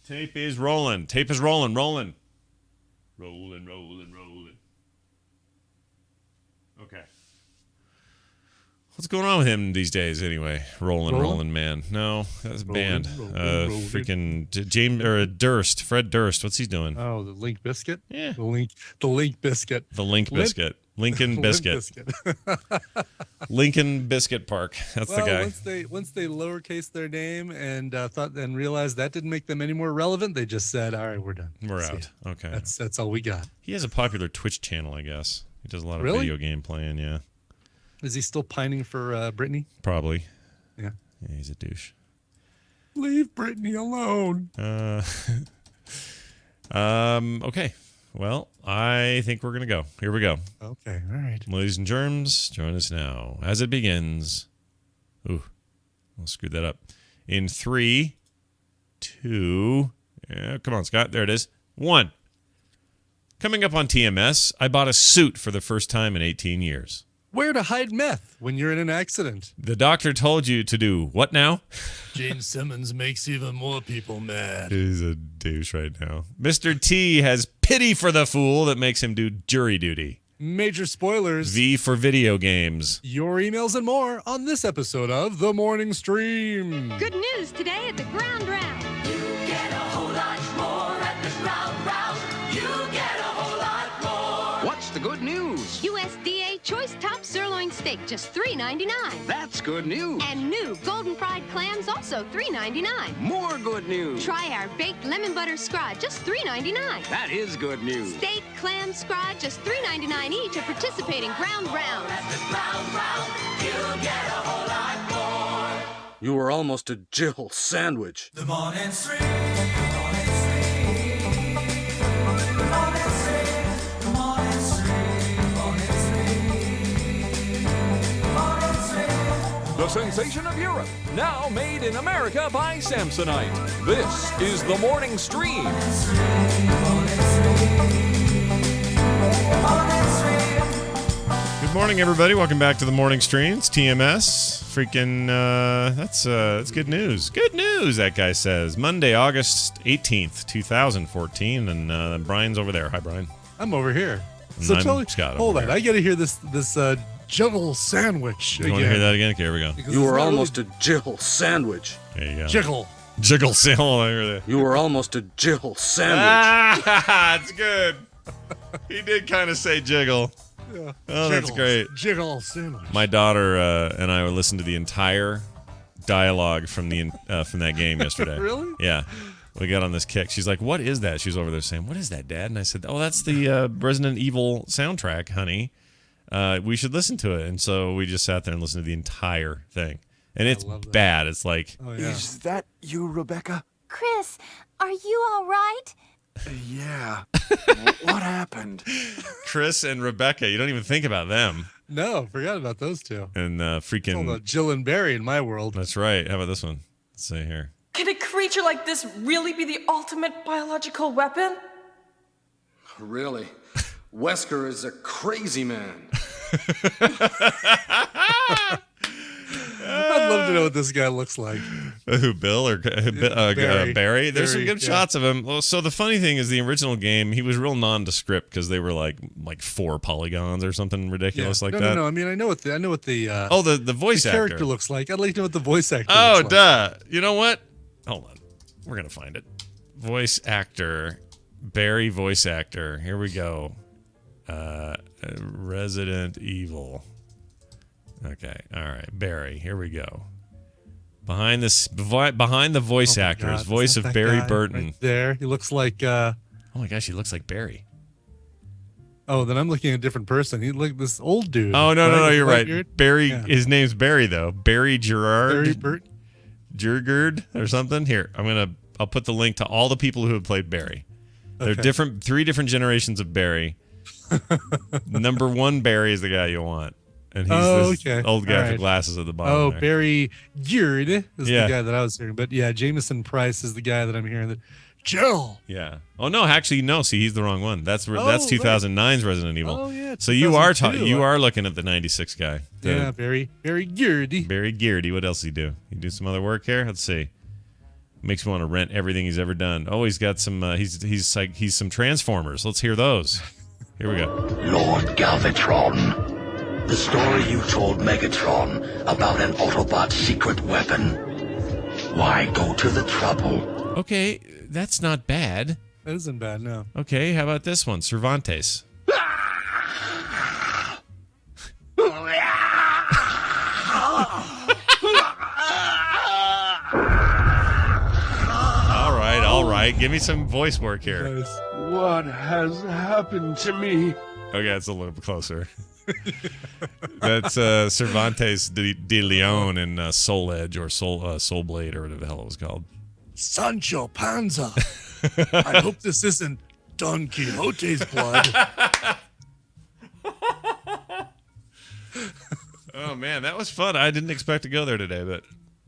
Tape is rolling. Rolling. Okay. What's going on with him these days, anyway? Rolling, man. No, that's a band. Freaking James or Durst, Fred Durst. What's he doing? Oh, the Link Biscuit. Yeah, the Link Biscuit. The Link Biscuit. Lincoln Biscuit. Lincoln Biscuit Park. That's the guy. Once they lowercase their name and realized that didn't make them any more relevant, they just said, "All right, we're done. We're out." Okay, that's all we got. He has a popular Twitch channel, I guess. He does a lot of video game playing. Yeah. Is he still pining for Britney? Probably. Yeah. Yeah, he's a douche. Leave Britney alone. Okay. Well, I think we're going to go. Here we go. Okay, all right. Ladies and germs, join us now as it begins. Ooh, I'll screw that up. In 3, 2, yeah, come on, Scott. There it is. 1. Coming up on TMS, I bought a suit for the first time in 18 years. Where to hide meth when you're in an accident? The doctor told you to do what now? Gene Simmons makes even more people mad. He's a douche right now. Mr. T has pity for the fool that makes him do jury duty. Major spoilers. V for video games. Your emails and more on this episode of The Morning Stream. Good news today at the Ground Round. You get a whole lot more at the Ground Round. You get a whole lot more. What's the good news? USDA Choice Top Sirloin Steak, just $3.99. That's good news. And new golden fried clams, also $3.99. More good news. Try our baked lemon butter scrod, just $3.99. That is good news. Steak, clam, scrod, just $3.99 each at participating Ground Rounds. At the Ground Round, you get a whole lot more. You were almost a Jill sandwich. The Morning Stream. The Morning Stream. The Morning Stream. The Morning Stream. The Morning Stream. The Morning Stream. The sensation of Europe, now made in America by Samsonite. This is the Morning Stream. Good morning, everybody. Welcome back to the Morning Stream. It's TMS. Freaking, that's good news. Good news, that guy says. Monday, August 18th, 2014, and Brian's over there. Hi, Brian. I'm over here. And So I'm tell me, Scott. hold on, I got to hear this Jiggle sandwich You want to hear that again? Okay, here we go. Because You it's were not almost a Jill sandwich. There you go. Jiggle. Jiggle sale. I hear that. You were almost a Jill sandwich. Ah, it's good. He did kind of say jiggle. Yeah. Oh, that's great. Jiggle sandwich. My daughter and I listened to the entire dialogue from that game yesterday. Really? Yeah. We got on this kick. She's like, "What is that?" She was over there saying, "What is that, Dad?" And I said, "Oh, that's the Resident Evil soundtrack, honey. We should listen to it." And so we just sat there and listened to the entire thing. And it's bad. It's like, Oh, yeah. Is that you, Rebecca? Chris, are you all right? Yeah. What happened? Chris and Rebecca. You don't even think about them. No, forgot about those two. And It's all freaking. about Jill and Barry in my world. That's right. How about this one? Let's see here. Can a creature like this really be the ultimate biological weapon? Really? Wesker is a crazy man. I'd love to know what this guy looks like. Who, Bill or Barry? There's some good yeah. shots of him. Well, so the funny thing is, the original game, he was real nondescript because they were like 4 polygons or something ridiculous like no, that. No. I mean, I know what the the voice the actor character looks like. I'd like to know what the voice actor. Oh, looks like. duh. You know what? Hold on. We're gonna find it. Voice actor, Barry. Voice actor. Here we go. Resident Evil. Okay, all right, Barry. Here we go. Behind the voice actor, God, his voice is of that Barry guy Burton. right there, he looks like. Oh my gosh, he looks like Barry. Oh, then I'm looking at a different person. He look this old dude. Oh no, you're right. Beard. Barry. Yeah. His name's Barry though. Barry Gerard. Barry Burton. Jurgard or something. Here, I'll put the link to all the people who have played Barry. They're Okay. different, 3 different generations of Barry. Number 1 Barry is the guy you want. And he's this old guy All with right. glasses at the bottom. Oh, there. Barry Geard is Yeah. the guy that I was hearing. But yeah, Jameson Price is the guy that I'm hearing. That Jill. Yeah. Oh no, actually no. See, he's the wrong one. That's 2009's Resident Evil. Oh yeah. So you are 2002. you are looking at the 96 guy. Yeah, Barry Geardy. Barry Geardy. What else did he do? He do some other work here? Let's see. Makes me want to rent everything he's ever done. Oh, he's got some. He's some Transformers. Let's hear those. Here we go. Lord Galvatron, the story you told Megatron about an Autobot secret weapon. Why go to the trouble? Okay, that's not bad. That isn't bad, no. Okay, how about this one, Cervantes? All right. Give me some voice work here. What has happened to me? Okay, it's a little bit closer. That's Cervantes de Leon in Soul Edge or Soul Blade or whatever the hell it was called. Sancho Panza. I hope this isn't Don Quixote's blood. Oh, man, that was fun. I didn't expect to go there today, but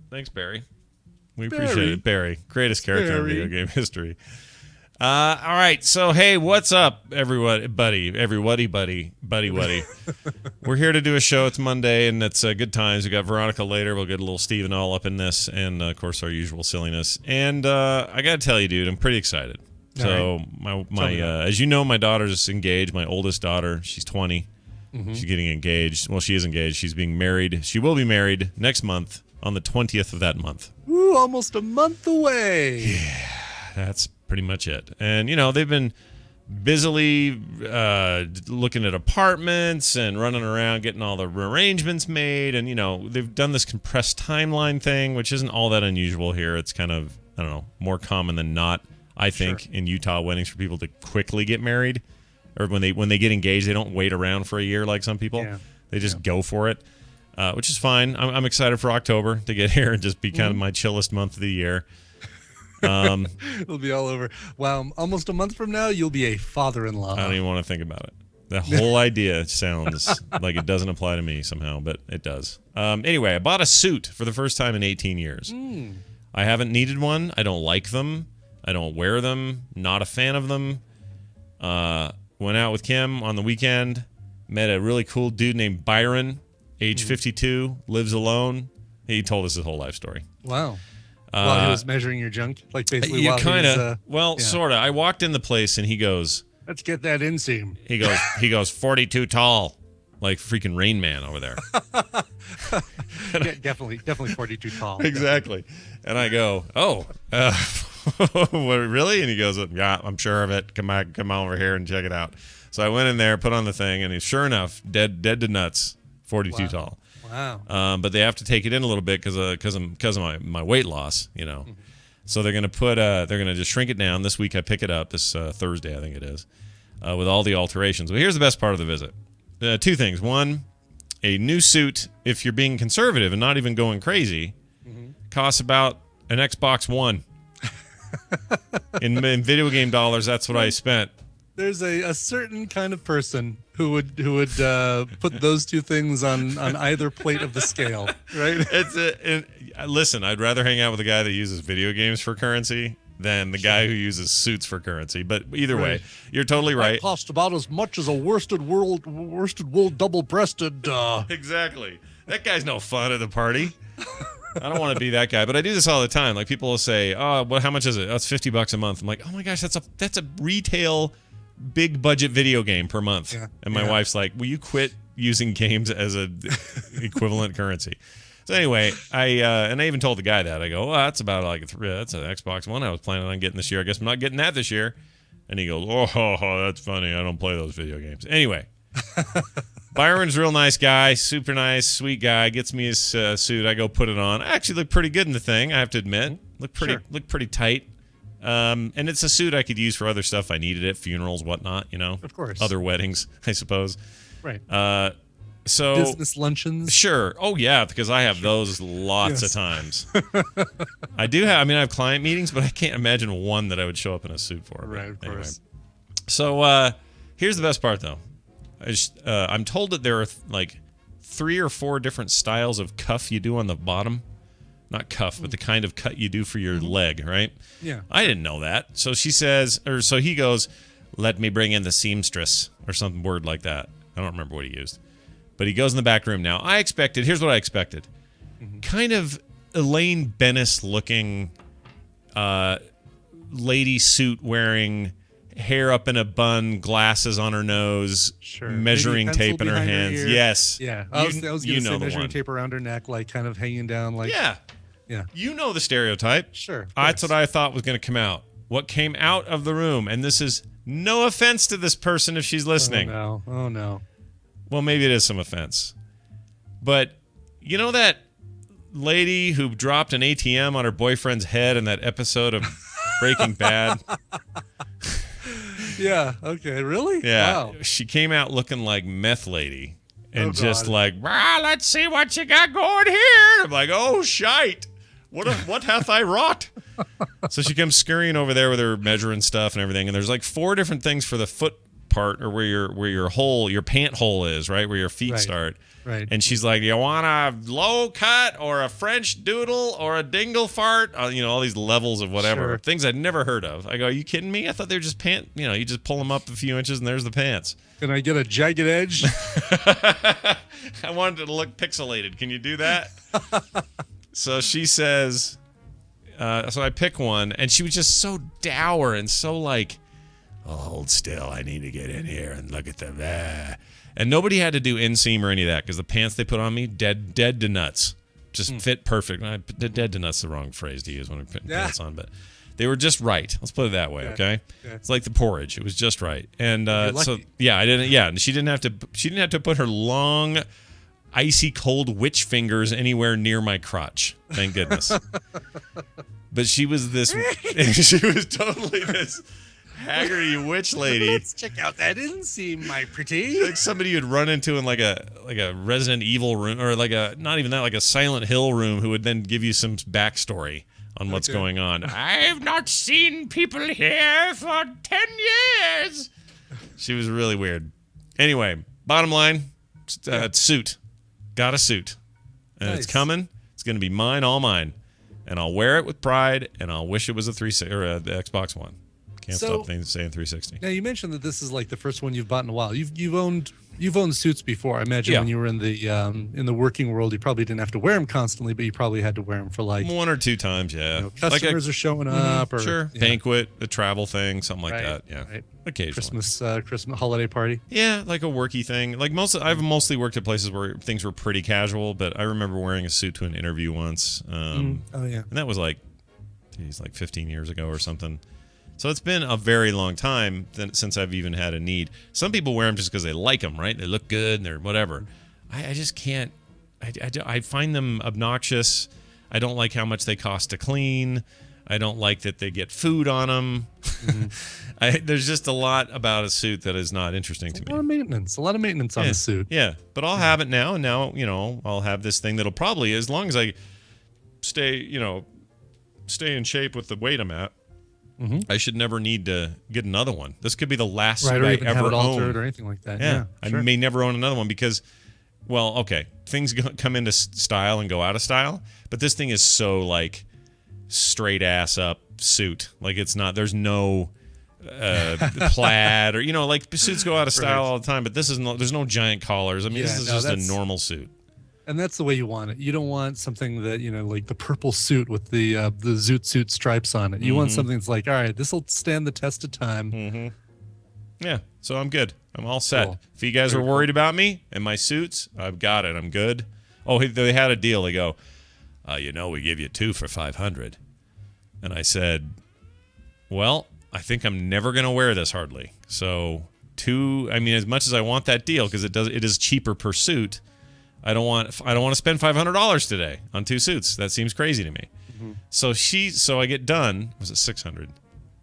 thanks, Barry. We appreciate it. Barry, greatest character in video game history. All right, so hey, what's up, everybody, buddy? We're here to do a show. It's Monday, and it's good times. We got Veronica later. We'll get a little Steven all up in this, and of course our usual silliness. And I got to tell you, dude, I'm pretty excited. So my as you know, my daughter's engaged. My oldest daughter, she's 20. Mm-hmm. She's getting engaged. Well, she is engaged. She's being married. She will be married next month on the 20th of that month. Ooh, almost a month away. Yeah, that's pretty much it. And, they've been busily looking at apartments and running around getting all the arrangements made. And, they've done this compressed timeline thing, which isn't all that unusual here. It's kind of, I don't know, more common than not, I think, in Utah weddings for people to quickly get married. Or when they get engaged, they don't wait around for a year like some people. Yeah. They just go for it. Which is fine. I'm excited for October to get here and just be kind of my chillest month of the year. It'll be all over. Wow, almost a month from now, you'll be a father-in-law. I don't even want to think about it. The whole idea sounds like it doesn't apply to me somehow, but it does. Anyway, I bought a suit for the first time in 18 years. I haven't needed one. I don't like them. I don't wear them. Not a fan of them. Went out with Kim on the weekend. Met a really cool dude named Byron. Age 52, lives alone. He told us his whole life story. Wow. While he was measuring your junk? Like basically while kind he of. Sort of. I walked in the place and he goes... Let's get that inseam. He goes 42 tall. Like freaking Rain Man over there. Yeah, definitely 42 tall. Exactly. And I go, what, really? And he goes, yeah, I'm sure of it. Come over here and check it out. So I went in there, put on the thing, and he's sure enough, dead to nuts. 42 tall. Wow. But they have to take it in a little bit because of my weight loss, Mm-hmm. So they're gonna they're gonna just shrink it down. This week I pick it up this Thursday, I think it is, with all the alterations. But here's the best part of the visit. Two things. One, a new suit, if you're being conservative and not even going crazy, costs about an Xbox One. in video game dollars, that's what I spent. There's a certain kind of person who would put those two things on either plate of the scale, right? Listen, I'd rather hang out with a guy that uses video games for currency than the guy who uses suits for currency. But either way, you're totally right. That cost about as much as a worsted wool double-breasted. Exactly. That guy's no fun at the party. I don't want to be that guy, but I do this all the time. Like people will say, "Oh, well, how much is it?" Oh, it's $50 a month. I'm like, "Oh my gosh, that's a retail big budget video game per month." Yeah. And my wife's like, "Will you quit using games as a equivalent currency?" So anyway, I even told the guy that. I go, "Well, that's about that's an Xbox One I was planning on getting this year. I guess I'm not getting that this year." And he goes, "Oh, that's funny. I don't play those video games." Anyway, Byron's a real nice guy, super nice, sweet guy. Gets me his suit. I go put it on. I actually look pretty good in the thing, I have to admit. Look pretty tight. And it's a suit I could use for other stuff I needed it, funerals, whatnot, Of course. Other weddings, I suppose. Right. So business luncheons. Sure. Oh yeah, because I have those lots of times. I have client meetings, but I can't imagine one that I would show up in a suit for. Right, of course. So here's the best part though. I'm told that there are 3 or 4 different styles of cuff you do on the bottom. Not cuff, but the kind of cut you do for your leg, right? Yeah. I didn't know that. So so he goes, "Let me bring in the seamstress," or some word like that. I don't remember what he used. But he goes in the back room now. Here's what I expected. Kind of Elaine Bennis looking lady suit wearing, hair up in a bun, glasses on her nose, measuring Maybe a tape in pencil her behind hands. ear. Yes. Yeah. I was You going to know say the measuring one. tape around her neck, like kind of hanging down, like Yeah. yeah. You know the stereotype. Sure. of That's course. what I thought was going to come out. What came out of the room, and this is no offense to this person if she's listening. Oh no. Well, maybe it is some offense. But you know that lady who dropped an ATM on her boyfriend's head in that episode of Breaking Bad? Yeah. Okay. Really? Yeah. Wow. She came out looking like meth lady and Oh, just God. like, let's see what you got going here. I'm like, oh, shite. What hath I wrought? So she comes scurrying over there with her measuring stuff and everything. And there's like 4 different things for the foot part, or where your pant hole is, right? Where your feet Right. start. Right. And she's like, you want a low cut or a French doodle or a dingle fart? All these levels of whatever. Sure. Things I'd never heard of. I go, are you kidding me? I thought they were just pant, you just pull them up a few inches and there's the pants. Can I get a jagged edge? I wanted it to look pixelated. Can you do that? So she says, so I pick one, and she was just so dour and so like, oh, hold still. I need to get in here and look at them. And nobody had to do inseam or any of that because the pants they put on me, dead to nuts. Just fit perfect. Dead to nuts is the wrong phrase to use when I'm putting pants on, but they were just right. Let's put it that way, okay? It's like the porridge. It was just right. And so yeah, I didn't. Yeah, and she didn't have to put her long, icy cold witch fingers anywhere near my crotch. Thank goodness. But she was this. She was totally this Haggerty witch lady. Let's check out that inseam, my pretty. Like somebody you'd run into in like a Resident Evil room, or like not even that, like a Silent Hill room, who would then give you some backstory on what's going on. I've not seen people here for 10 years. She was really weird. Anyway, bottom line, suit. Got a suit. And it's coming. It's going to be mine, all mine. And I'll wear it with pride, and I'll wish it was the Xbox One. Can't stop saying 360. Now you mentioned that this is like the first one you've bought in a while. You've owned suits before. I imagine when you were in the working world, you probably didn't have to wear them constantly, but you probably had to wear them for like 1 or 2 times. Yeah, customers are showing up, or banquet, a travel thing, something like that. Yeah, occasionally. Christmas holiday party. Yeah, like a worky thing. Like I've mostly worked at places where things were pretty casual, but I remember wearing a suit to an interview once. And that was like 15 years ago or something. So it's been a very long time since I've even had a need. Some people wear them just because they like them, right? They look good and they're whatever. I just can't. I find them obnoxious. I don't like how much they cost to clean. I don't like that they get food on them. There's just a lot about a suit that is not interesting to me. A lot of maintenance on the suit. Yeah, but I'll have it now, and now I'll have this thing that'll probably, as long as I stay in shape with the weight I'm at. I should never need to get another one. This could be the last suit I ever have it own, altered or anything like that. Yeah, I may never own another one because, well, okay, things come into style and go out of style, but this thing is so like straight ass up suit. Like it's not. There's no plaid or like suits go out of style all the time, but this is no. There's no giant collars. I mean, this is just a normal suit. And that's the way you want it. You don't want something that, like the purple suit with the zoot suit stripes on it. You want something that's like, all right, this will stand the test of time. Yeah, so I'm good. I'm all set. Cool. If you guys are worried about me and my suits, I've got it. I'm good. Oh, they had a deal. They go, we give you 2 for $500. And I said, well, I think I'm never going to wear this hardly. So 2, I mean, as much as I want that deal, because it is cheaper per suit, I don't want to spend $500 today on 2 suits. That seems crazy to me. So I get done. Was it 600?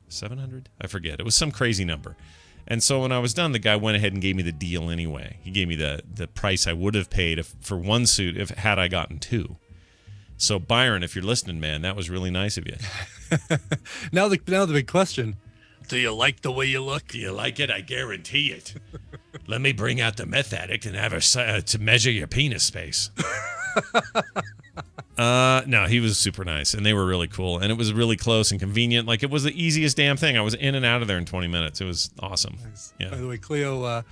700? I forget. It was some crazy number. And so when I was done, the guy went ahead and gave me the deal anyway. He gave me the price I would have paid for 1 suit had I gotten 2. So Byron, if you're listening, man, that was really nice of you. Now the big question: do you like the way you look? Do you like it? I guarantee it. Let me bring out the meth addict and have her to measure your penis space. No, he was super nice, and they were really cool, and it was really close and convenient. Like, it was the easiest damn thing. I was in and out of there in 20 minutes. It was awesome. Nice. Yeah. By the way, Cleo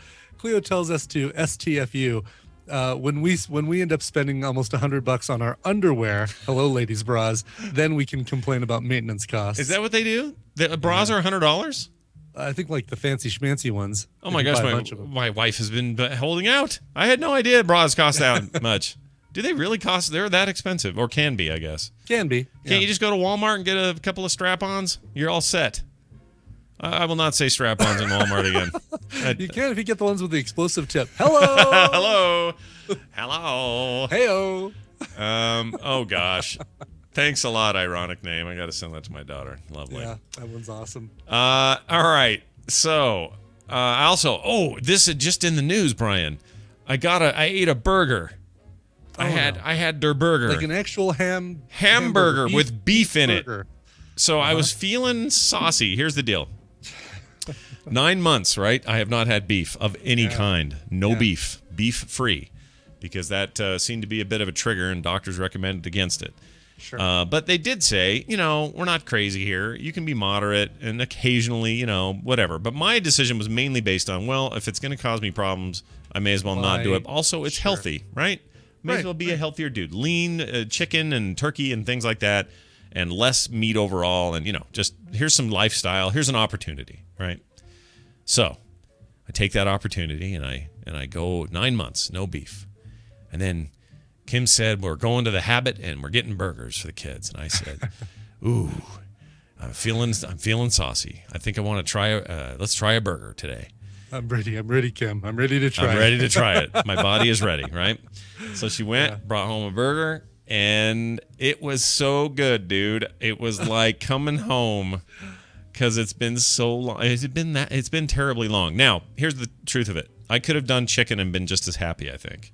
tells us to STFU. when we end up spending almost $100 on our underwear, hello ladies bras, then we can complain about maintenance costs. Is that what they do? The bras are $100? I think like the fancy schmancy ones. Oh my gosh, my wife has been holding out. I had no idea bras cost that much. Do they really cost? They're that expensive, or can be, I guess. Can be. Can't you just go to Walmart and get a couple of strap-ons? You're all set. I will not say strap-ons in Walmart again. You can if you get the ones with the explosive tip. Hello. Hello. Hello. Heyo. Oh gosh. Thanks a lot, ironic name. I got to send that to my daughter. Lovely. Yeah, that one's awesome. All right. So, this is just in the news, Brian. I ate a burger. I had their burger. Like an actual hamburger with beef in it. Burger. So I was feeling saucy. Here's the deal. 9 months, right? I have not had beef of any kind. No beef. Beef free. Because that seemed to be a bit of a trigger, and doctors recommended against it. Sure. But they did say, we're not crazy here. You can be moderate and occasionally, whatever. But my decision was mainly based on, if it's going to cause me problems, I may as well not do it. Also, it's healthy, right? May as well be a healthier dude. Lean chicken and turkey and things like that, and less meat overall. And, just here's some lifestyle. Here's an opportunity, right? So I take that opportunity and I go 9 months, no beef. And then Kim said, we're going to the Habit and we're getting burgers for the kids. And I said, ooh, I'm feeling saucy. I think I want to try, let's try a burger today. I'm ready, Kim. I'm ready to try I'm ready to try it. My body is ready, right? So she went, brought home a burger, and it was so good, dude. It was like coming home because it's been so long. It's been terribly long. Now, here's the truth of it. I could have done chicken and been just as happy, I think.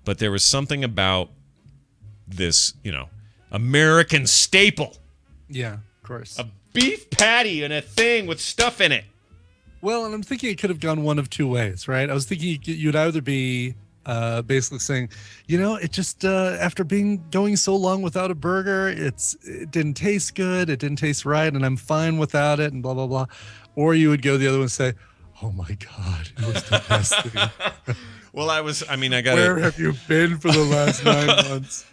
But there was something about this, American staple. Yeah, of course. A beef patty and a thing with stuff in it. Well, and I'm thinking it could have gone one of two ways, right? I was thinking you'd either be basically saying, it just after going so long without a burger, it didn't taste good, it didn't taste right, and I'm fine without it, and blah blah blah. Or you would go the other one and say, oh my God, it was the best thing. Well, I got. Where have you been for the last 9 months?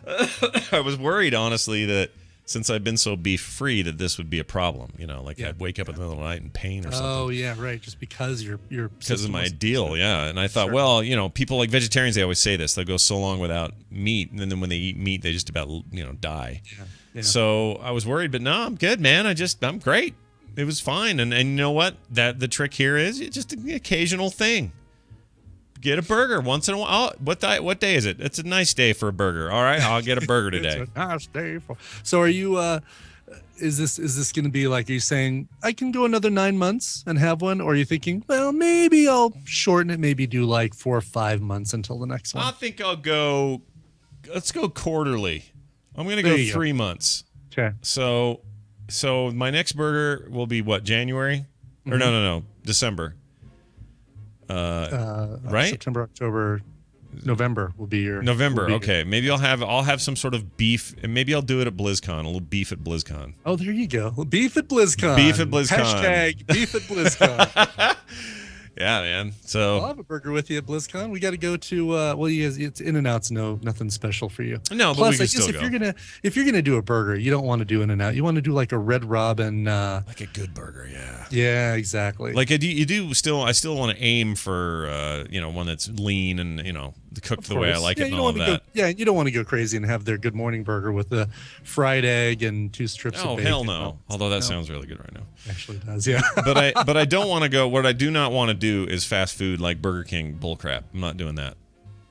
I was worried, honestly, that since I've been so beef free, that this would be a problem. I'd wake up in the middle of the night in pain or something. Oh yeah, right. Just because you're because of my deal, yeah. And I thought, people like vegetarians, they always say this. They'll go so long without meat, and then when they eat meat, they just about die. Yeah. So I was worried, but no, I'm good, man. I'm great. It was fine, and you know what? The trick here is it's just an occasional thing. Get a burger once in a while. What day is it? It's a nice day for a burger. All right, I'll get a burger today. It's a nice day for. So are you? Is this going to be like? Are you saying I can go another 9 months and have one, or are you thinking, well, maybe I'll shorten it, maybe do like 4 or 5 months until the next one? I think I'll go. Let's go quarterly. I'm going to go 3 months. Okay. So my next burger will be what, January? Mm-hmm. Or no, December. Right? September, October, November will be your November. Okay, maybe I'll have some sort of beef, and maybe I'll do it at BlizzCon. A little beef at BlizzCon. Oh, there you go. Beef at BlizzCon. Beef at BlizzCon. Hashtag beef at BlizzCon. Yeah, man. So I'll have a burger with you at BlizzCon. We got to go to it's In-N-Out's nothing special for you. No, but plus, we can still go. If you're gonna do a burger, you don't want to do In-N-Out. You want to do like a Red Robin, like a good burger. Yeah. Yeah, exactly. Like I still want to aim for one that's lean and cooked the way I like it and all of that. You don't want to go crazy and have their Good Morning burger with a fried egg and 2 strips of bacon. Oh hell no! Although that sounds really good right now. Actually, it does. Yeah. but I don't want to go. What I do not want to do is fast food like Burger King bullcrap. I'm not doing that.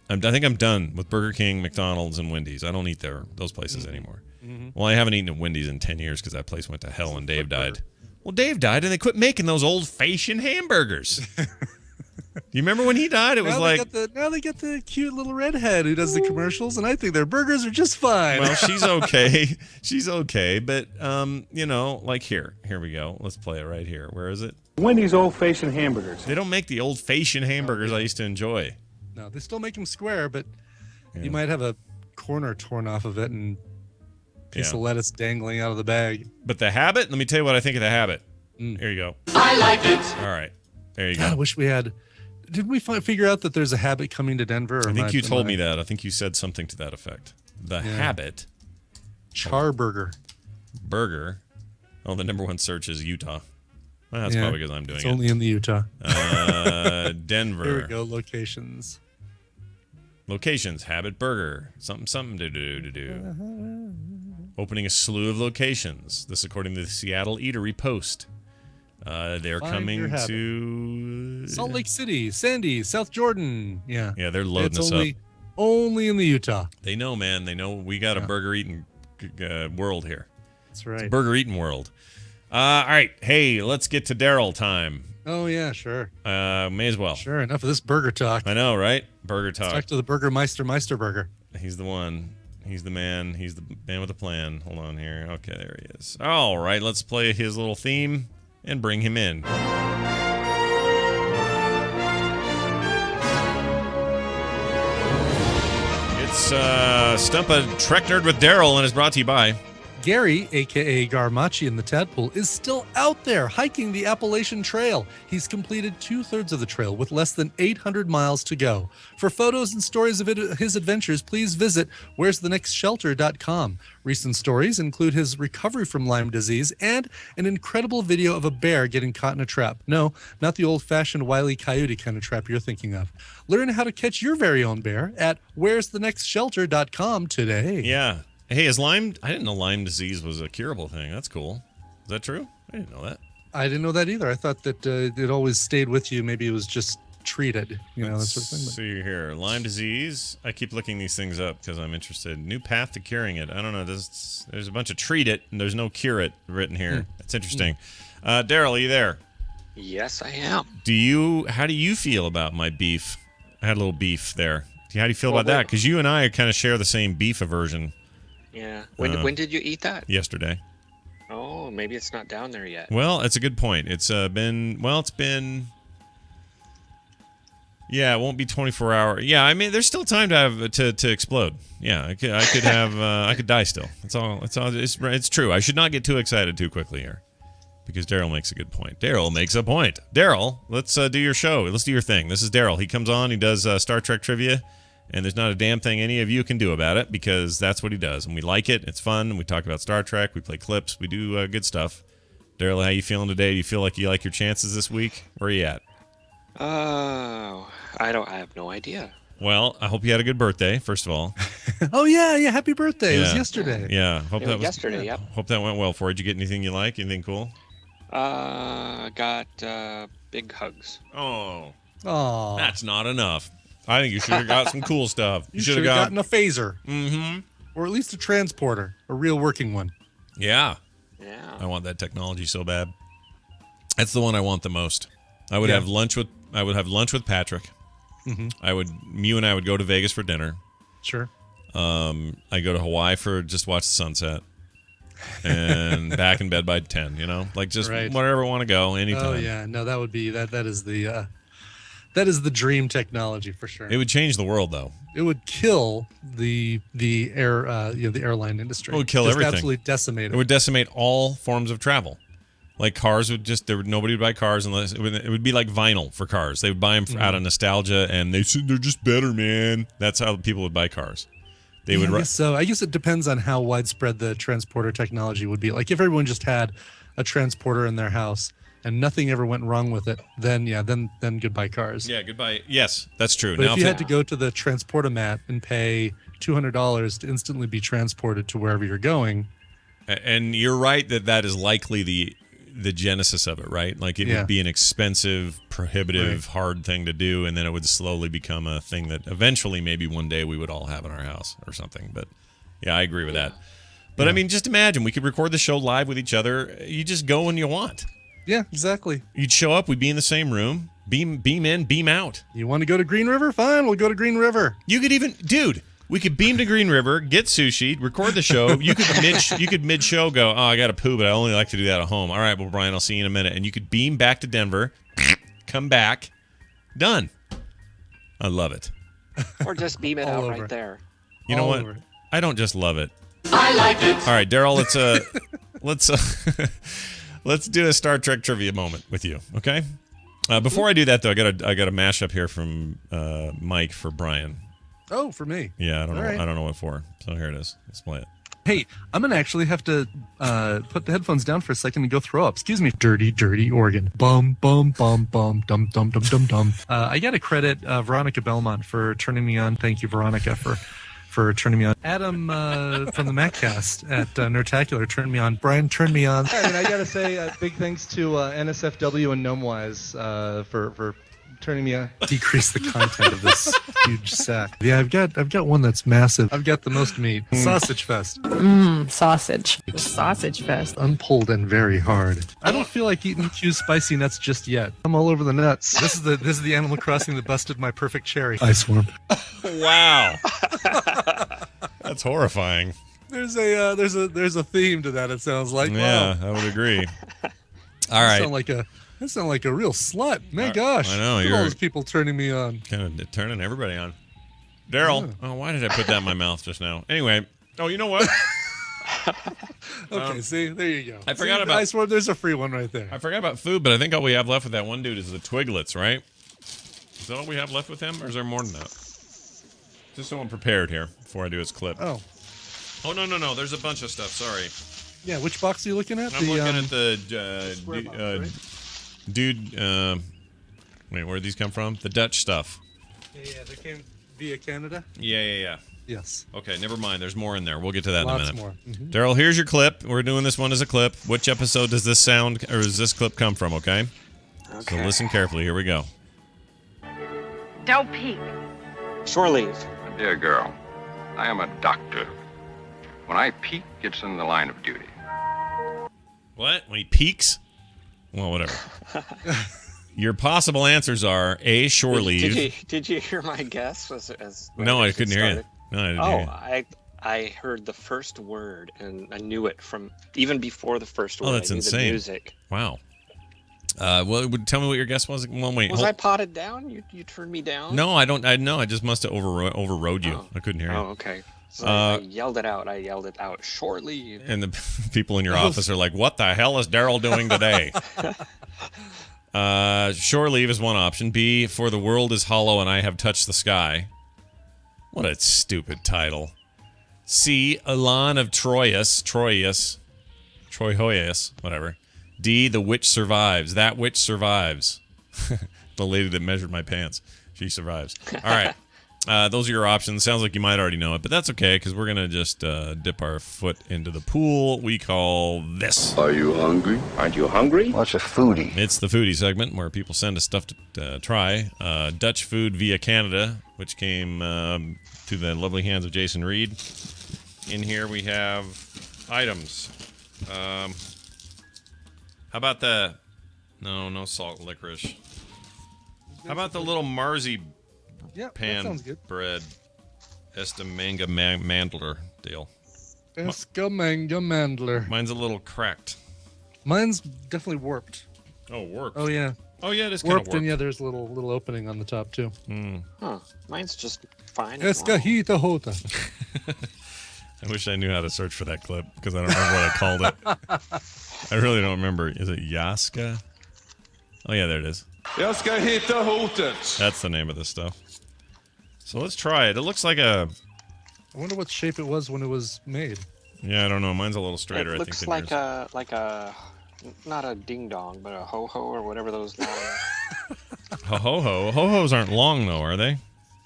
I think I'm done with Burger King, McDonald's, and Wendy's. I don't eat those places anymore. Mm-hmm. Well, I haven't eaten at Wendy's in 10 years because that place went to hell and Dave died. Well, Dave died and they quit making those old-fashioned hamburgers. You remember when he died? It was now they got the cute little redhead who does the commercials, and I think their burgers are just fine. Well, she's okay. She's okay, but here we go. Let's play it right here. Where is it? Wendy's old-fashioned hamburgers. They don't make the old-fashioned hamburgers I used to enjoy. No, they still make them square, but you might have a corner torn off of it and a piece of lettuce dangling out of the bag. But the Habit, let me tell you what I think of the Habit. Here you go. I like it. All right. There you God, go. I wish we had Did we figure out that there's a Habit coming to Denver? Or I think you told me that. I think you said something to that effect. The Habit. Charburger. Burger. Oh, the number one search is Utah. Well, that's probably because I'm doing it's only in the Utah. Denver. Here we go. Locations. Locations. Habit Burger. Something to do. Opening a slew of locations. This according to the Seattle Eatery Post. They're coming to Salt Lake City, Sandy, South Jordan. Yeah. Yeah, they're loading us up. Only in the Utah. They know, man. They know we got a burger eating world here. That's right. It's a burger eating world. All right. Hey, let's get to Daryl time. Oh, yeah, sure. May as well. Sure. Enough of this burger talk. I know, right? Burger talk. Let's talk to the Burger Meister Burger. He's the one. He's the man. He's the man with a plan. Hold on here. Okay, there he is. All right. Let's play his little theme and bring him in. It's Stump a Trek Nerd with Daryl, and is brought to you by Gary, a.k.a. Garmachi in the Tadpole, is still out there hiking the Appalachian Trail. He's completed 2/3 of the trail with less than 800 miles to go. For photos and stories of his adventures, please visit where'sthenextshelter.com. Recent stories include his recovery from Lyme disease and an incredible video of a bear getting caught in a trap. No, not the old-fashioned Wile E. Coyote kind of trap you're thinking of. Learn how to catch your very own bear at where'sthenextshelter.com today. Yeah. Hey, is Lyme? I didn't know Lyme disease was a curable thing. That's cool. Is that true? I didn't know that. I didn't know that either. I thought that it always stayed with you. Maybe it was just treated, that sort of thing. See here, Lyme disease. I keep looking these things up because I'm interested. New path to curing it. I don't know. There's a bunch of treat it and there's no cure it written here. That's interesting. Daryl, are you there? Yes, I am. How do you feel about my beef? I had a little beef there. How do you feel about that? Because you and I kind of share the same beef aversion. Yeah. When did you eat that? Yesterday. Oh, maybe it's not down there yet. Well, it's a good point. It's been. Yeah, it won't be 24 hours. Yeah, I mean, there's still time to have to explode. Yeah, I could have. I could die still. It's all. It's true. I should not get too excited too quickly here, because Daryl makes a good point. Daryl makes a point. Daryl, let's do your show. Let's do your thing. This is Daryl. He comes on. He does Star Trek trivia. And there's not a damn thing any of you can do about it because that's what he does. And we like it. It's fun. We talk about Star Trek. We play clips. We do good stuff. Daryl, how you feeling today? Do you feel like you like your chances this week? Where are you at? Oh, I have no idea. Well, I hope you had a good birthday, first of all. Oh, yeah. Happy birthday. It was yesterday. Yeah. Yesterday, yep. Hope that went well for you. Did you get anything you like? Anything cool? Got big hugs. Oh. Oh. That's not enough. I think you should have got some cool stuff. You should have gotten a phaser. Mm-hmm. Or at least a transporter. A real working one. Yeah. Yeah. I want that technology so bad. That's the one I want the most. I would have lunch with Patrick. Mm-hmm. You and I would go to Vegas for dinner. Sure. I go to Hawaii for just watch the sunset. And back in bed by 10, Like just wherever I want to go, anytime. Oh yeah. No, that would be that is the dream technology for sure. It would change the world, though. It would kill the airline industry. It would kill everything. Absolutely decimate it. It would decimate all forms of travel. Like cars nobody would buy cars unless it would be like vinyl for cars. They would buy them out of nostalgia, and they said they're just better, man. That's how people would buy cars. I guess so. I guess it depends on how widespread the transporter technology would be. Like if everyone just had a transporter in their house and nothing ever went wrong with it, then goodbye cars. Yeah, goodbye. Yes, that's true. But if you had to go to the Transportomat and pay $200 to instantly be transported to wherever you're going. And you're right that is likely the genesis of it, right? Like it would be an expensive, prohibitive, hard thing to do, and then it would slowly become a thing that eventually maybe one day we would all have in our house or something. But yeah, I agree with that. But I mean, just imagine we could record the show live with each other. You just go when you want. Yeah, exactly. You'd show up, we'd be in the same room, beam in, beam out. You want to go to Green River? Fine, we'll go to Green River. You could even, we could beam to Green River, get sushi, record the show. You could mid-show go, oh, I got to poo, but I only like to do that at home. All right, well, Brian, I'll see you in a minute. And you could beam back to Denver, come back, done. I love it. Or just beam it out right there. You know what? I don't just love it. I like it. All right, Daryl, let's do a Star Trek trivia moment with you, okay? Before I do that, though, I got a mashup here from Mike for Brian. Oh, for me. Yeah, I don't know. All right. I don't know what for. So here it is. Let's play it. Hey, I'm gonna actually have to put the headphones down for a second and go throw up. Excuse me. Dirty, dirty organ. Bum, bum, bum, bum, dum, dum, dum, dum, dum. I got to credit Veronica Belmont for turning me on. Thank you, Veronica, for turning me on. Adam from the MacCast at Nerdtacular turned me on. Brian turned me on. And I gotta say, big thanks to NSFW and Gnomewise for turning me on. Decrease the content of this huge sack. Yeah, I've got one that's massive. I've got the most meat. Sausage Fest. Sausage. Sausage Fest. Unpulled and very hard. I don't feel like eating Q's spicy nuts just yet. I'm all over the nuts. This is the Animal Crossing that busted my perfect cherry. Ice worm. Wow. That's horrifying. There's a theme to that. It sounds like. Yeah, wow. I would agree. All right. That sound like a real slut. My gosh. I know. Look at You're all those people turning me on. kind of turning everybody on. Daryl. Yeah. Oh, why did I put that in my mouth just now? Anyway. Oh, you know what? Okay, see, there you go. I forgot about- Ice worm. There's a free one right there. I forgot about food, but I think all we have left with that one dude is the Twiglets, right? Is that all we have left with him, or is there more than that? Just so I'm prepared here before I do his clip. Oh, no. There's a bunch of stuff. Sorry. yeah. Which box are you looking at? I'm looking at the square box, right? dude. Wait, where'd these come from? The Dutch stuff. Yeah, they came via Canada. Yeah. Yes. Okay, never mind. There's more in there. We'll get to that Lots in a minute. more. Mhm. Daryl, here's your clip. We're doing this one as a clip. Which episode does this sound or does this clip come from? Okay. So listen carefully. Here we go. Don't peek. Shore leave. My dear girl, I am a doctor. When I peek, it's in the line of duty. What? When he peeks? Well, whatever. Your possible answers are A, shore leave. Did you hear my guess? No, I couldn't hear you. No, I didn't hear you. I heard the first word and I knew it from even before the first word. Oh, that's I knew insane. The music. Wow. Well, tell me what your guess was. Well, wait. Was I potted down? You turned me down? No, I don't. I know. I just must have overrode you. Oh. I couldn't hear you. Oh, okay. So I yelled it out. I yelled it out. Shore leave. And the people in your office are like, "What the hell is Daryl doing today?" Shore leave is one option. B, for the world is hollow and I have touched the sky. What a stupid title. C, Elan of Troyes, whatever. D, the witch survives. That witch survives. The lady that measured my pants. She survives. All right. Those are your options. Sounds like you might already know it, but that's okay because we're going to just dip our foot into the pool we call this. Are you hungry? Aren't you hungry? What's a foodie? It's the foodie segment where people send us stuff to try. Dutch food via Canada, which came to the lovely hands of Jason Reed. In here we have items. How about the... No salt licorice. How about the little Marzi pan bread? Estamanga Mandler deal. Estamanga Mandler. Mine's a little cracked. Mine's definitely warped. Oh, warped. Oh, yeah. Oh, yeah, it is kind of warped. warped. And yeah, there's a little opening on the top, too. Huh. Mine's just fine. Escajita Hota. I wish I knew how to search for that clip because I don't remember what I called it. I really don't remember. Is it Yaska? Oh, yeah, there it is. Escajita hotet. That's the name of this stuff. So let's try it. It looks like a... I wonder what shape it was when it was made. Yeah, I don't know. Mine's a little straighter, It I looks think. like a not a ding dong, but a ho ho or whatever those now are. Ho-ho-ho. Ho-hos aren't long, though, are they?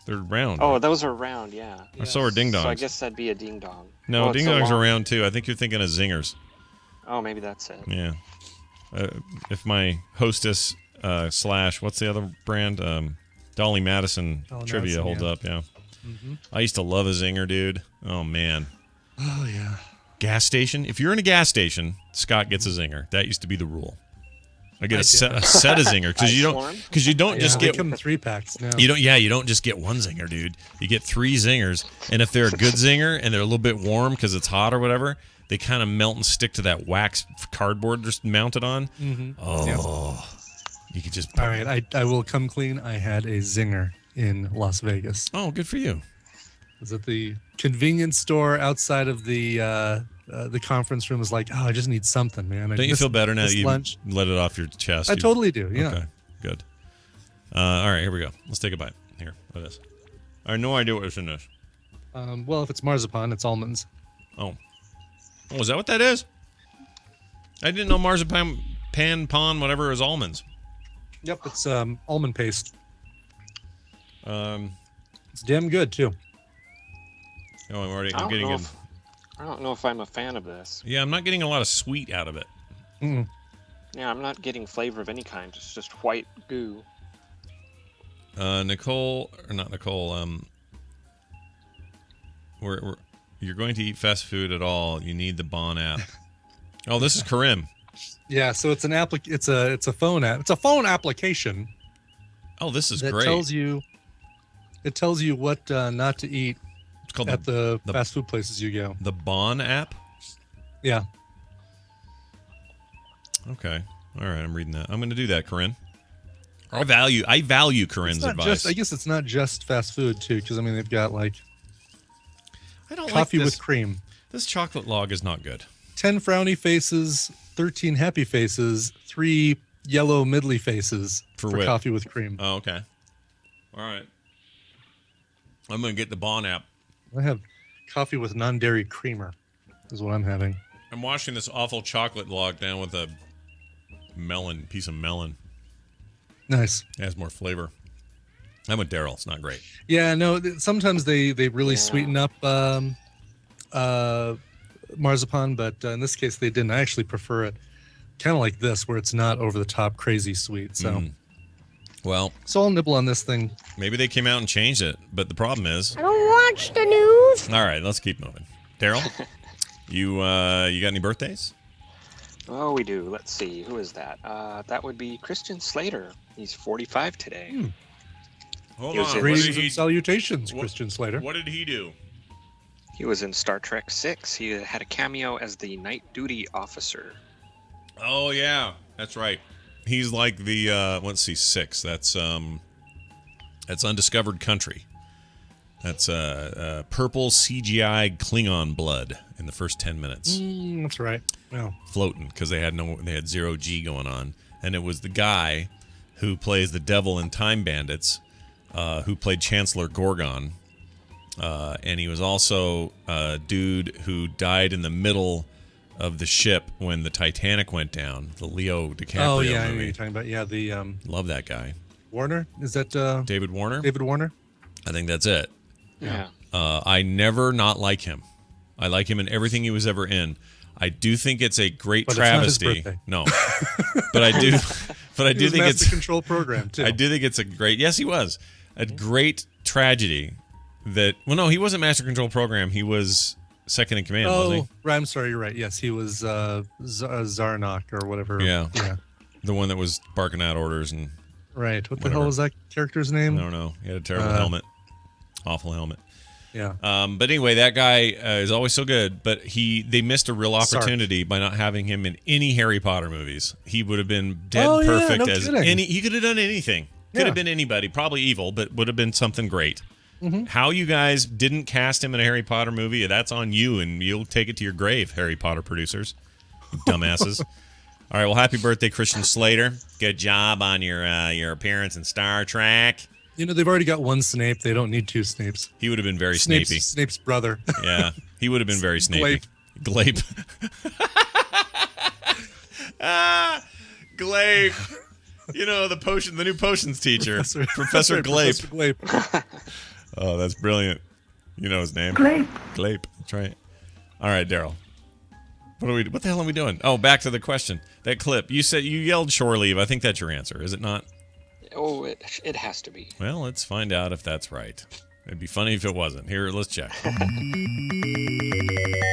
They're round. Oh, those are round, yeah. Or so are ding-dongs. So I guess that'd be a ding dong. No, Oh, it's ding-dongs so are long. round, too. I think you're thinking of zingers. Oh, maybe that's it. Yeah. If my hostess slash, what's the other brand? Dolly Madison Dolly trivia Madison, holds yeah. up, yeah. Mm-hmm. I used to love a zinger, dude. Oh, man. Oh, yeah. Gas station. If you're in a gas station, Scott gets a zinger. That used to be the rule. I get a set of zinger because you don't just They get come in 3-packs now. you don't just get one zinger, dude. You get 3 zingers, and if they're a good zinger and they're a little bit warm because it's hot or whatever, they kind of melt and stick to that wax cardboard just mounted on. Mm-hmm. Oh, you could just. All right, I will come clean. I had a zinger in Las Vegas. Oh, good for you. It was at the convenience store outside of the conference room. Was like, oh, I just need something, man. Don't you feel better now that you lunch. let it off your chest? I totally do. Yeah. Okay. Good. All right, here we go. Let's take a bite. Here, what is? I have no idea what is in this. Well, if it's marzipan, it's almonds. Oh, is that what that is? I didn't know marzipan, pan, whatever is almonds. Yep, it's almond paste. Um, It's damn good too. Oh, I'm I getting in. don't know if I'm a fan of this. Yeah, I'm not getting a lot of sweet out of it. Yeah, I'm not getting flavor of any kind. It's just white goo. Nicole, or not Nicole, you're going to eat fast food at all, you need the Bon app. Oh, this is Karim. Yeah, so it's an it's a phone app. It's a phone application. Oh, this is that great. It tells you what not to eat. It's called at the fast food places you go. The Bon app? Yeah. Okay. All right, I'm reading that. I'm going to do that, Corinne. I value Corinne's advice. I guess it's not just fast food too, because I mean they've got like I don't coffee like this, with cream. This chocolate log is not good. 10 frowny faces, 13 happy faces, 3 yellow middly faces for whip. coffee with cream. Oh, okay. All right. I'm going to get the Bon app. I have coffee with non-dairy creamer is what I'm having. I'm washing this awful chocolate log down with a piece of melon. Nice. It has more flavor. I'm with Daryl. It's not great. Yeah, no, sometimes they really sweeten up marzipan, but in this case they didn't. I actually prefer it kind of like this, where it's not over the top crazy sweet. So, Well, so I'll nibble on this thing. Maybe they came out and changed it, but the problem is. I don't watch the news. All right, let's keep moving. Daryl, you got any birthdays? Oh, we do. Let's see. Who is that? That would be Christian Slater. He's 45 today. Hold He was on. in- Greetings and salutations, Christian Slater. What did he do? He was in Star Trek 6. He had a cameo as the night duty officer. Oh yeah, that's right. He's like the let's see, 6. That's Undiscovered Country. That's purple CGI Klingon blood in the first 10 minutes. That's right. Yeah. Floating because they had 0 G going on, and it was the guy who plays the devil in Time Bandits, who played Chancellor Gorgon, and he was also a dude who died in the middle of the ship when the Titanic went down. The Leo DiCaprio Oh yeah, I know what movie. you're talking about. Yeah, the Love that guy. Warner. Is that David Warner? David Warner. I think that's it. Yeah. I never not like him. I like him in everything he was ever in. I do think it's a great But it's not his travesty. birthday. No, but I do. But I He do was think Master it's Control Program too. I do think it's a great. Yes, he was a great tragedy. That no, he wasn't Master Control Program. He was second in command, wasn't he? Right, I'm sorry, you're right. Yes, he was Zarnak or whatever. Yeah. Yeah. The one that was barking out orders and Right. What the Whatever. hell was that character's name? I don't know. He had a terrible helmet, awful helmet. Yeah. But anyway, that guy is always so good. But they missed a real opportunity by not having him in any Harry Potter movies. He would have been dead Oh, yeah, perfect no as kidding. any. He could have done anything. Could Yeah. have been anybody, probably evil, but would have been something great. Mm-hmm. How you guys didn't cast him in a Harry Potter movie? That's on you, and you'll take it to your grave, Harry Potter producers, you dumbasses. All right, well, happy birthday, Christian Slater. Good job on your appearance in Star Trek. You know, they've already got one Snape. They don't need 2 Snapes. He would have been very Snape's, Snapey. Snape's brother. Yeah, he would have been very Snapey. Glape. Glape. You know, the new potions teacher, Professor Glape. Professor Glape. Oh, that's brilliant. You know his name. Glape. Glape. That's right. All right, Daryl. What the hell are we doing? Oh, back to the question. That clip. You said you yelled shore leave. I think that's your answer, is it not? Oh, it has to be. Well, let's find out if that's right. It'd be funny if it wasn't. Here, let's check.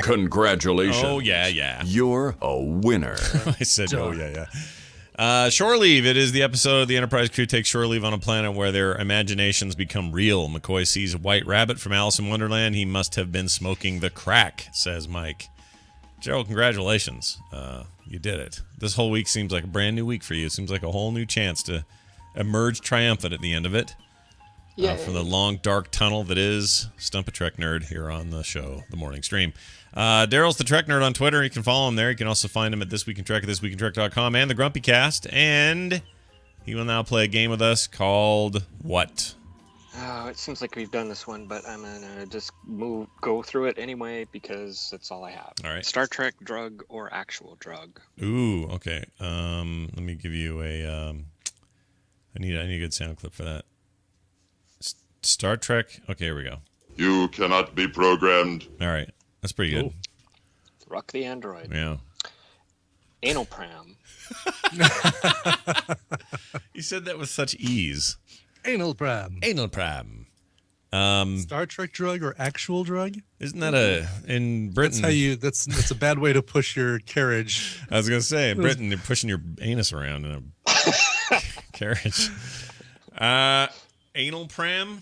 Congratulations. Oh, yeah. You're a winner. I said, oh, yeah. Shore leave. It is the episode the Enterprise crew takes shore leave on a planet where their imaginations become real. McCoy sees a white rabbit from Alice in Wonderland. He must have been smoking the crack, says Mike. Gerald, congratulations. You did it. This whole week seems like a brand new week for you. It seems like a whole new chance to emerge triumphant at the end of it. From the long, dark tunnel that is Stump a Trek Nerd here on the show, The Morning Stream. Daryl's the Trek Nerd on Twitter. You can follow him there. You can also find him at This Week in Trek at thisweekintrek.com and the Grumpy Cast. And He will now play a game with us called what? Oh, it seems like we've done this one, but I'm gonna just go through it anyway because it's all I have. All right. Star Trek drug or actual drug? Ooh, okay. Let me give you a. I need a good sound clip for that. Star Trek. Okay, here we go. You cannot be programmed. All right, that's pretty good. Ooh. Ruck the android. Yeah. Anal pram. You said that with such ease. Anal pram. Anal pram. Star Trek drug or actual drug? Isn't that in Britain? That's a bad way to push your carriage. I was gonna say in Britain they're pushing your anus around in a carriage. Anal pram.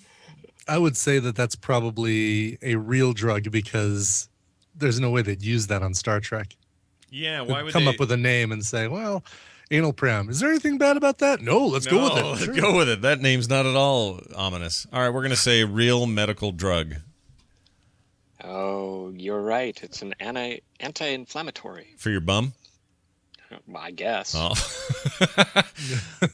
I would say that's probably a real drug because there's no way they'd use that on Star Trek. Yeah, why would come they up with a name and say, well, anal pram. Is there anything bad about that? No, let's go with it. Let's Sure. go with it. That name's not at all ominous. All right, we're going to say real medical drug. Oh, you're right. It's an anti-inflammatory. For your bum? I guess. Oh.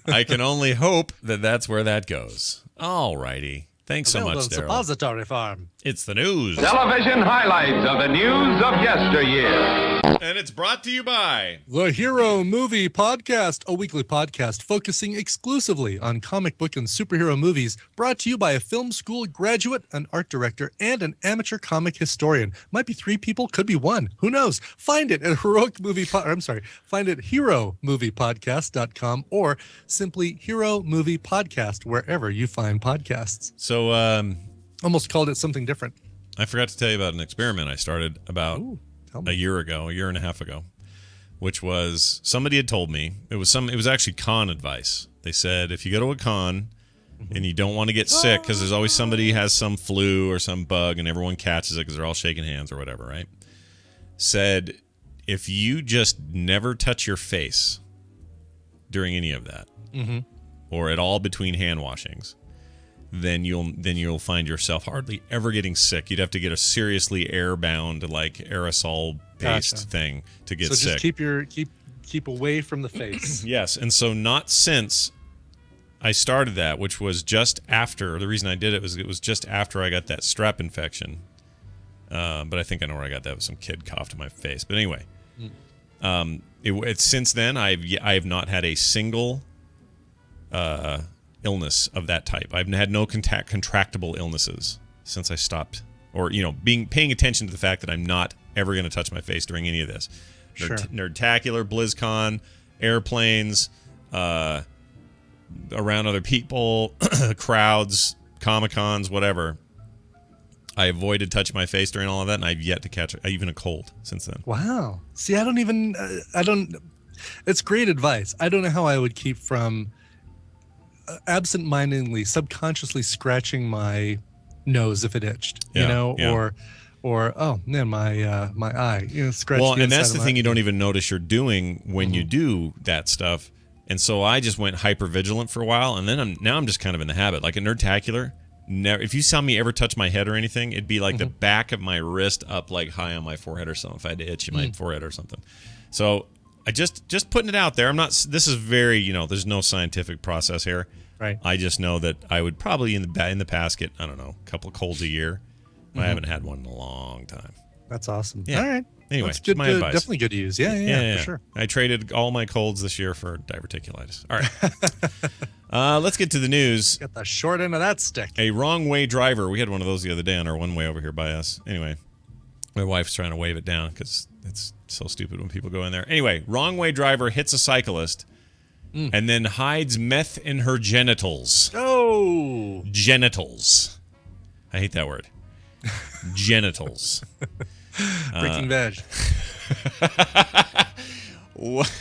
I can only hope that that's where that goes. All righty. Thanks so much, Daryl. Suppository farm. It's the news. Television highlights of the news of yesteryear. And it's brought to you by The Hero Movie Podcast, a weekly podcast focusing exclusively on comic book and superhero movies, brought to you by a film school graduate, an art director, and an amateur comic historian. Might be 3 people, could be 1. Who knows? Find it at find it heromoviepodcast.com or simply Hero Movie Podcast wherever you find podcasts. So, almost called it something different. I forgot to tell you about an experiment I started about a year and a half ago, which was somebody had told me it was actually con advice. They said if you go to a con and you don't want to get sick because there's always somebody who has some flu or some bug and everyone catches it because they're all shaking hands or whatever, right? Said if you just never touch your face during any of that or at all between hand washings, then you'll find yourself hardly ever getting sick. You'd have to get a seriously airbound, like aerosol-based thing to get sick. So just keep away from the face. Yes, and so not since I started that, which was just after. The reason I did it was just after I got that strep infection. But I think I know where I got that. It was some kid coughed in my face. But anyway, since then I have not had a single illness of that type. I've had no contractable illnesses since I stopped, or paying attention to the fact that I'm not ever going to touch my face during any of this. Sure. Nerdtacular, BlizzCon, airplanes, around other people, crowds, Comic-Cons, whatever. I avoided touching my face during all of that, and I've yet to catch even a cold since then. Wow. See, it's great advice. I don't know how I would keep from absent-mindedly, subconsciously scratching my nose if it itched, or oh man, my eye, scratch. Well, and that's the thing you don't even notice you're doing when you do that stuff. And so I just went hyper vigilant for a while, and then I'm just kind of in the habit. Like a Nerdtacular, if you saw me ever touch my head or anything, it'd be like the back of my wrist up, like high on my forehead or something. If I had to itch my forehead or something, so I just putting it out there. I'm not. This is very there's no scientific process here. Right. I just know that I would probably in the past get, I don't know, a couple of colds a year. I haven't had one in a long time. That's awesome. Yeah. All right. Anyway, that's good. my advice. Definitely good to use. Yeah, for sure. I traded all my colds this year for diverticulitis. All right. Let's get to the news. Got the short end of that stick. A wrong way driver. We had one of those the other day on our one way over here by us. Anyway, my wife's trying to wave it down because it's so stupid when people go in there. Anyway, wrong way driver hits a cyclist and then hides meth in her genitals. Oh! Genitals. I hate that word. Genitals. Breaking Bad. What?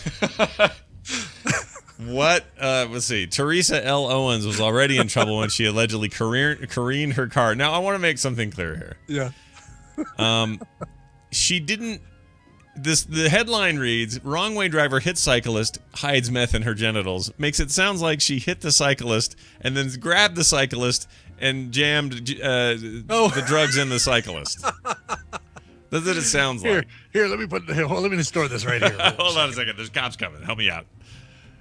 Let's see. Teresa L. Owens was already in trouble when she allegedly careened her car. Now, I want to make something clear here. Yeah. She didn't. The headline reads, wrong way driver hits cyclist, hides meth in her genitals. Makes it sound like she hit the cyclist and then grabbed the cyclist and jammed the drugs in the cyclist. That's what it sounds like. Here, let me store this right here. Hold on a second. There's cops coming. Help me out.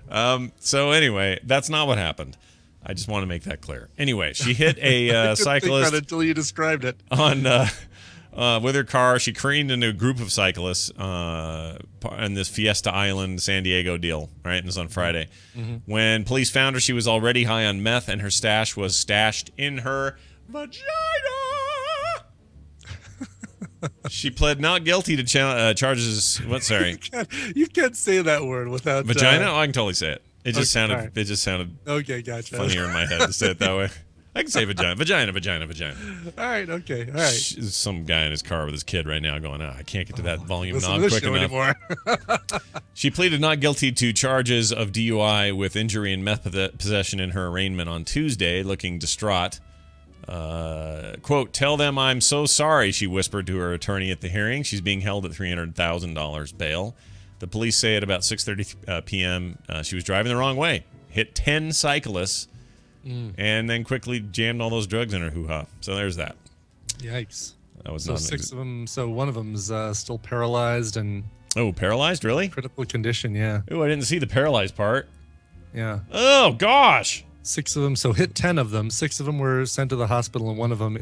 So anyway, that's not what happened. I just want to make that clear. Anyway, she hit a I couldn't cyclist think about it until you described it. on with her car. She careened into a group of cyclists in this Fiesta Island, San Diego deal. Right, and it was on Friday. Mm-hmm. When police found her, she was already high on meth, and her stash was stashed in her vagina. She pled not guilty to charges. What? Sorry, you can't say that word without vagina. Oh, I can totally say it. It just Okay, sounded. all right. It just sounded. Okay, gotcha. Funnier in my head to say it that way. I can say vagina. All right, okay, all right. Some guy in his car with his kid right now going, I can't get to that volume Listen knob to this quick show enough. anymore. She pleaded not guilty to charges of DUI with injury and meth possession in her arraignment on Tuesday, looking distraught. Quote, tell them I'm so sorry, she whispered to her attorney at the hearing. She's being held at $300,000 bail. The police say at about 6:30 p.m. She was driving the wrong way, hit 10 cyclists, and then quickly jammed all those drugs in her hoo-ha. So there's that. Yikes. That was So not six of them. So one of them's still paralyzed and paralyzed, really? critical condition. Yeah. Oh, I didn't see the paralyzed part. Yeah. Oh gosh. 6 of them. So hit 10 of them. 6 of them were sent to the hospital, and one of them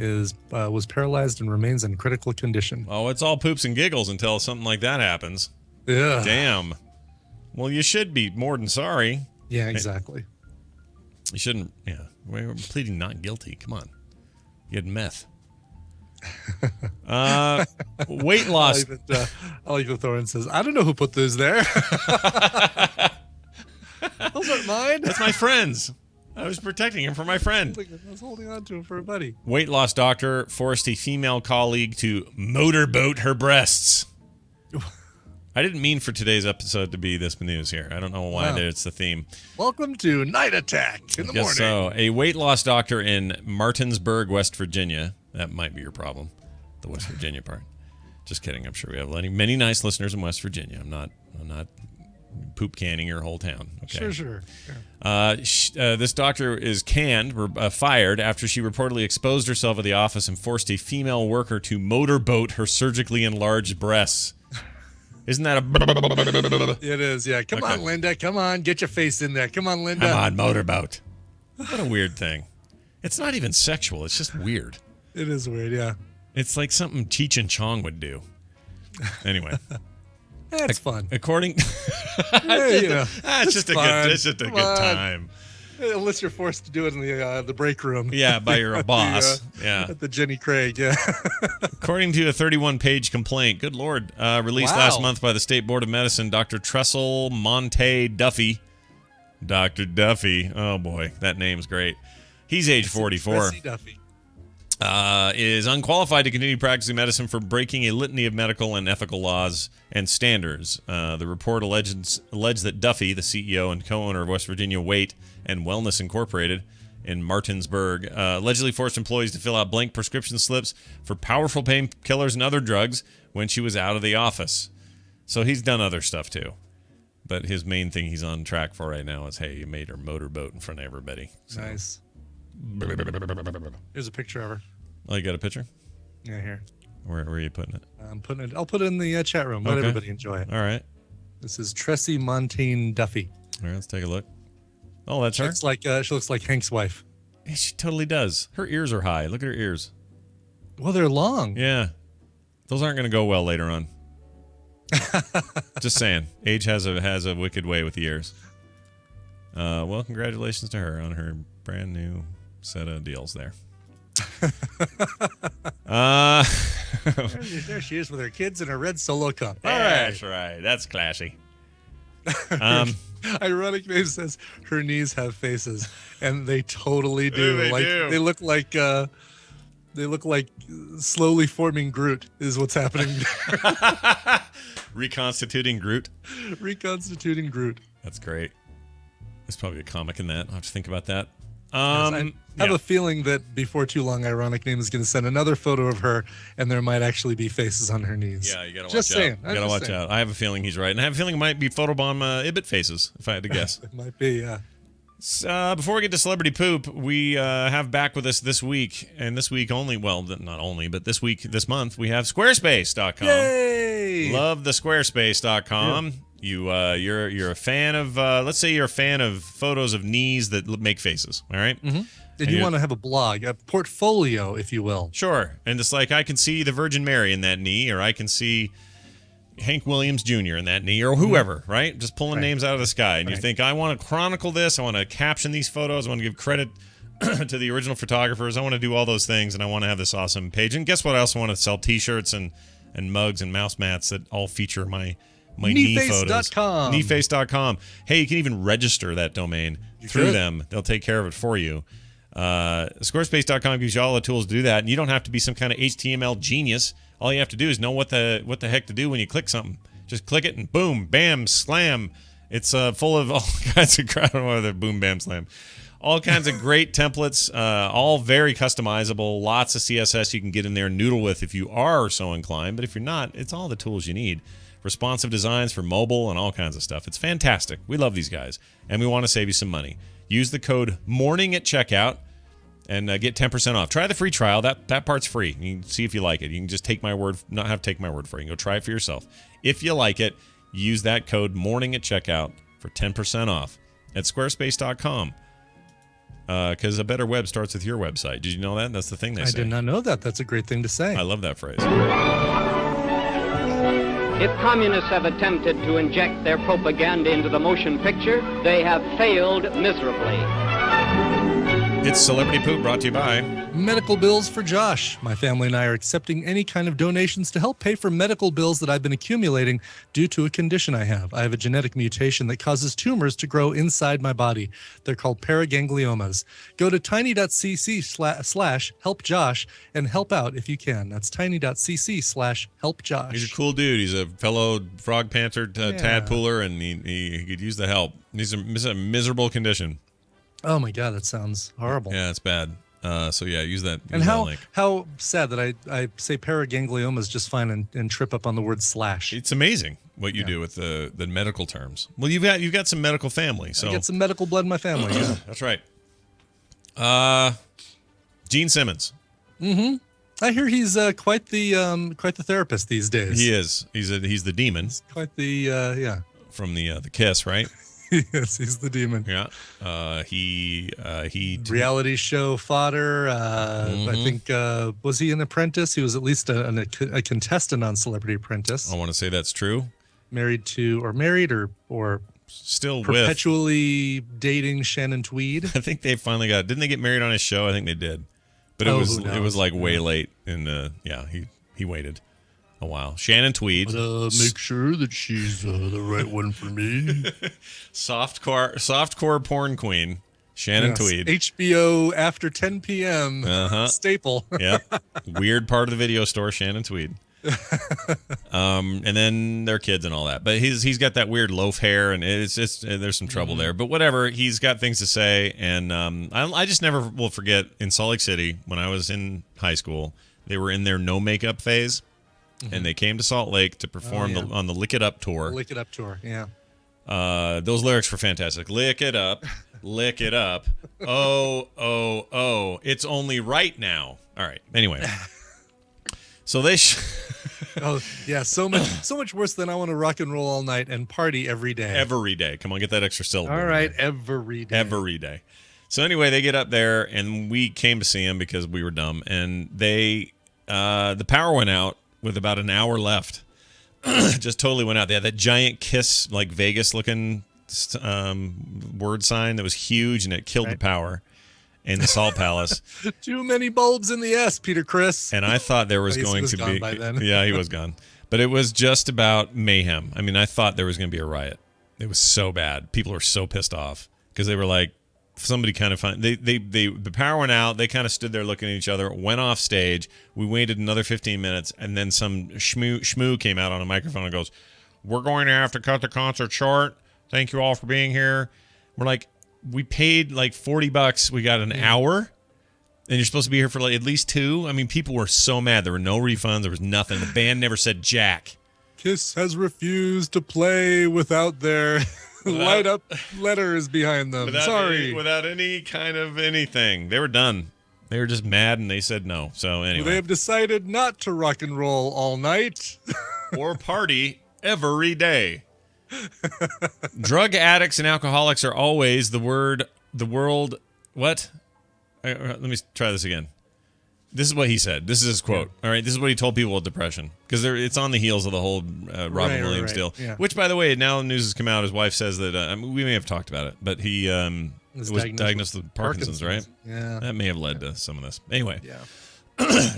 was paralyzed and remains in critical condition. Oh, it's all poops and giggles until something like that happens. Yeah. Damn. Well, you should be more than sorry. Yeah, exactly. You shouldn't. Yeah. We're pleading not guilty. Come on. You had meth. Weight loss. I like that Thorin says, I don't know who put those there. Those aren't mine. That's my friend's. I was protecting him for my friend. I was holding on to him for a buddy. Weight loss doctor forced a female colleague to motorboat her breasts. I didn't mean for today's episode to be this news here. I don't know why it's the theme. Welcome to Night Attack in the morning. So, a weight loss doctor in Martinsburg, West Virginia. That might be your problem, the West Virginia part. Just kidding. I'm sure we have many nice listeners in West Virginia. I'm not poop canning your whole town. Okay. Sure. This doctor is fired after she reportedly exposed herself at the office and forced a female worker to motorboat her surgically enlarged breasts. Isn't that a... It is, yeah. Come on, Linda. Come on. Get your face in there. Come on, Linda. Come on, motorboat. What a weird thing. It's not even sexual. It's just weird. It is weird, yeah. It's like something Cheech and Chong would do. Anyway. That's fun. According... it's just a good time. Unless you're forced to do it in the break room. Yeah, by your boss. Yeah. At the Jenny Craig, yeah. According to a 31-page complaint, good Lord, released last month by the State Board of Medicine, Dr. Tressel Monte Duffy. Dr. Duffy. Oh, boy. That name's great. He's age 44. Duffy. Is unqualified to continue practicing medicine for breaking a litany of medical and ethical laws and standards. The report alleged that Duffy, the CEO and co-owner of West Virginia Weight and Wellness Incorporated in Martinsburg, allegedly forced employees to fill out blank prescription slips for powerful painkillers and other drugs when she was out of the office. So he's done other stuff too. But his main thing he's on track for right now is, hey, you made her motorboat in front of everybody. So. Nice. Here's a picture of her. Oh, you got a picture? Yeah, here. Where are you putting it? I'll put it in the chat room. Let everybody enjoy it. All right. This is Tressie Montaigne Duffy. All right, let's take a look. Oh, that's her? She looks like Hank's wife. Yeah, she totally does. Her ears are high. Look at her ears. Well, they're long. Yeah. Those aren't going to go well later on. Just saying. Age has a wicked way with the ears. Well, congratulations to her on her brand new set of deals there. There she is with her kids in a red Solo cup. All right. That's right. That's classy. Ironic name says her knees have faces, and they totally do. They look like slowly forming Groot is what's happening there. Reconstituting Groot. Reconstituting Groot. That's great. There's probably a comic in that. I'll have to think about that. I have a feeling that before too long, Ironic Name is going to send another photo of her, and there might actually be faces on her knees. Yeah, you got to watch Just out. saying. You got to watch out. I have a feeling he's right. And I have a feeling it might be photobomb Ibit faces, if I had to guess. It might be, yeah. Before we get to Celebrity Poop, we have back with us this week, and this week only, well, not only, but this month, we have Squarespace.com. Yay! Love the Squarespace.com. You're a fan of let's say you're a fan of photos of knees that make faces. All right. Mm-hmm. And you want to have a blog, a portfolio, if you will. Sure. And it's like I can see the Virgin Mary in that knee, or I can see Hank Williams Jr. in that knee, or whoever, right? Just pulling names out of the sky. And you think, I want to chronicle this. I want to caption these photos. I want to give credit to the original photographers. I want to do all those things, and I want to have this awesome page. And guess what? I also want to sell T-shirts and mugs and mouse mats that all feature my knee photos. Kneeface.com. Hey, you can even register that domain through them. They'll take care of it for you. Squarespace.com gives you all the tools to do that, and you don't have to be some kind of HTML genius. All you have to do is know what the heck to do when you click something. Just click it and boom, bam, slam. It's full of all kinds of crap. I don't know whether boom, bam, slam. All kinds of great templates, all very customizable. Lots of CSS you can get in there and noodle with if you are so inclined. But if you're not, it's all the tools you need. Responsive designs for mobile and all kinds of stuff. It's fantastic. We love these guys, and we want to save you some money. Use the code MORNING at checkout and get 10% off. Try the free trial. That part's free. You can see if you like it. You can just take my word, not have to take my word for it. You can go try it for yourself. If you like it, use that code MORNING at checkout for 10% off at squarespace.com. Because a better web starts with your website. Did you know that? That's the thing they say. I did not know that. That's a great thing to say. I love that phrase. If communists have attempted to inject their propaganda into the motion picture, they have failed miserably. It's Celebrity Poop, brought to you by Medical bills for Josh. My family and I are accepting any kind of donations to help pay for medical bills that I've been accumulating due to a condition I have. I have a genetic mutation that causes tumors to grow inside my body. They're called paragangliomas. Go to tiny.cc/helpjosh and help out if you can. That's tiny.cc/helpjosh. He's a cool dude. He's a fellow Frog Panther tadpooler, and he could use the help. He's a miserable condition. Oh my God, that sounds horrible. Yeah, it's bad. So yeah, use that. And that link. how sad that I say paragangliomas just fine and trip up on the word slash. It's amazing what you do with the medical terms. Well, you've got some medical family, so I get some medical blood in my family. Yeah, that's right. Gene Simmons. Mm-hmm. I hear he's quite the therapist these days. He is. He's the demon. He's quite the from the Kiss, right? Yes, he's the demon. Yeah. He reality show fodder. I think was he an apprentice? He was at least a contestant on Celebrity Apprentice. I want to say that's true. Married or still perpetually dating Shannon Tweed. I think they finally got. Didn't they get married on his show? I think they did. But it was like way late, and he waited a while. Shannon Tweed. But, make sure that she's the right one for me. Softcore porn queen, Shannon Tweed. HBO after 10 p.m. Staple. Yeah. Weird part of the video store, Shannon Tweed. And then their kids and all that. But he's got that weird loaf hair, and it's just there's some trouble there. But whatever, he's got things to say, and I just never will forget in Salt Lake City when I was in high school. They were in their no makeup phase. And they came to Salt Lake to perform on the Lick It Up tour. Lick It Up tour, yeah. Those lyrics were fantastic. Lick it up, lick it up. Oh, oh, oh. It's only right now. All right. Anyway. So they oh, yeah, so much worse than I want to rock and roll all night and party every day. Every day. Come on, get that extra syllable. All right, every day. Every day. So anyway, they get up there, and we came to see them because we were dumb, and the power went out with about an hour left. Just totally went out. They had that giant Kiss, like Vegas-looking word sign that was huge, and it killed the power in the Salt Palace. Too many bulbs in the S, Peter Criss. And I thought there was going to be... by then. Yeah, he was gone. But it was just about mayhem. I mean, I thought there was going to be a riot. It was so bad. People were so pissed off because they were like, somebody kind of the power went out. They kind of stood there looking at each other, went off stage. We waited another 15 minutes, and then some schmoo came out on a microphone and goes, "We're going to have to cut the concert short. Thank you all for being here." We're like, we paid like $40. We got an hour, and you're supposed to be here for like at least 2. I mean, people were so mad. There were no refunds. There was nothing. The band never said jack. Kiss has refused to play without their light up letters behind them. Without any kind of anything. They were done. They were just mad, and they said no. So anyway. They have decided not to rock and roll all night. or party every day. Drug addicts and alcoholics are always the world. What? Let me try this again. This is what he said. This is his quote. All right. This is what he told people with depression, because it's on the heels of the whole Robin Williams deal. Yeah. Which, by the way, now the news has come out. His wife says that we may have talked about it, but he was diagnosed with Parkinson's, right? Yeah. That may have led to some of this. Anyway. Yeah.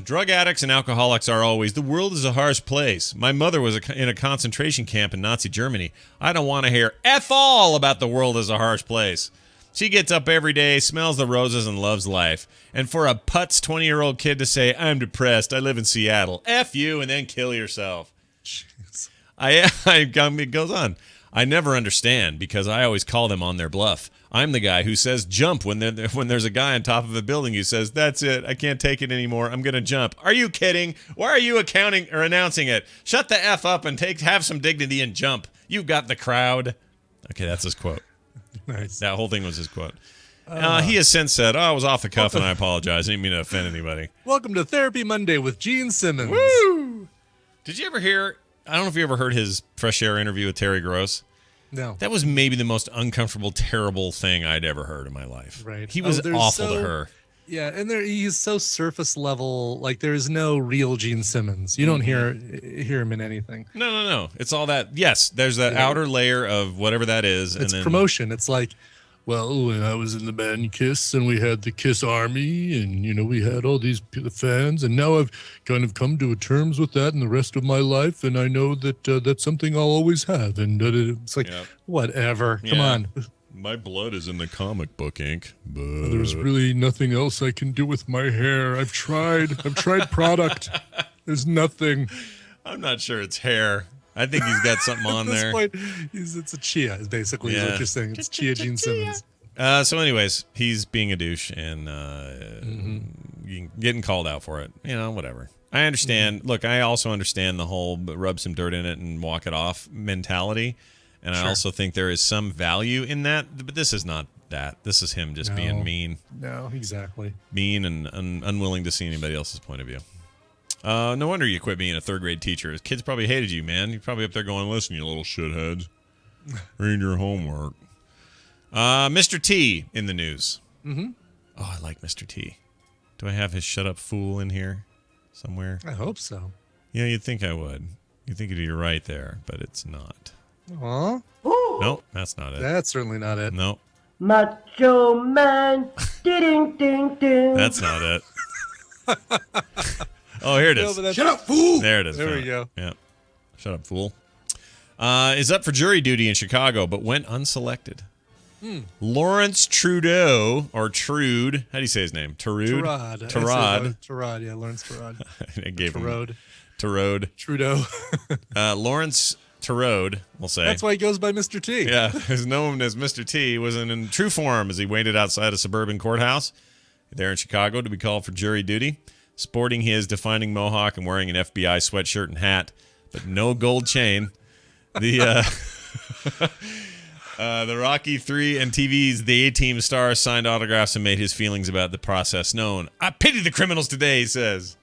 Drug addicts and alcoholics are always, the world is a harsh place. My mother was in a concentration camp in Nazi Germany. I don't want to hear F all about the world is a harsh place. She gets up every day, smells the roses, and loves life. And for a putz 20-year-old kid to say, I'm depressed, I live in Seattle, F you, and then kill yourself. Jeez. It goes on. I never understand, because I always call them on their bluff. I'm the guy who says jump when there's a guy on top of a building who says, that's it, I can't take it anymore, I'm going to jump. Are you kidding? Why are you announcing it? Shut the F up and have some dignity and jump. You've got the crowd. Okay, that's his quote. Nice. That whole thing was his quote. He has since said, I was off the cuff and I apologize. I didn't mean to offend anybody. Welcome to Therapy Monday with Gene Simmons. Woo! Did you ever hear, I don't know if you ever heard his Fresh Air interview with Terry Gross. No. That was maybe the most uncomfortable, terrible thing I'd ever heard in my life. Right. He was awful to her. Yeah, and he's so surface level. Like, there's no real Gene Simmons. You don't hear him in anything. No. It's all that. Yes, there's that outer layer of whatever that is. It's and then promotion. It's like, well, when I was in the band Kiss, and we had the Kiss Army, and we had all these fans, and now I've kind of come to terms with that in the rest of my life, and I know that that's something I'll always have. And it's like, whatever. Come on. My blood is in the comic book ink. But there's really nothing else I can do with my hair. I've tried product. There's nothing. I'm not sure it's hair. I think he's got something on there. At this point, it's a chia, is basically what you're saying. It's Chia Gene Simmons. So anyways, he's being a douche and getting called out for it. Whatever. I understand. Look, I also understand the whole rub some dirt in it and walk it off mentality. And I also think there is some value in that. But this is not that. This is him just being mean. No, exactly. Mean and unwilling to see anybody else's point of view. No wonder you quit being a third-grade teacher. His kids probably hated you, man. You're probably up there going, listen, you little shitheads. Read your homework. Mr. T in the news. Mm-hmm. Oh, I like Mr. T. Do I have his shut up fool in here somewhere? I hope so. Yeah, you'd think I would. You'd think you're right there, but it's not. Aw. Nope, that's not it. That's certainly not it. Nope. Macho Man. Ding, ding, ding. That's not it. Oh, here it is. No, shut up, fool! There it is. There we go. Yeah. Shut up, fool. Is up for jury duty in Chicago, but went unselected. Lawrence Trudeau, or Trude. How do you say his name? Tarud? Tarad, yeah, Lawrence Tarad. I gave Tarode. Tarode. Trudeau. Lawrence Tarode, we'll say. That's why he goes by Mr. T. Yeah, is known as Mr. T, was in true form as he waited outside a suburban courthouse there in Chicago to be called for jury duty, sporting his defining mohawk and wearing an FBI sweatshirt and hat, but no gold chain. The Rocky III and TV's The A-Team star signed autographs and made his feelings about the process known. I pity the criminals today, he says.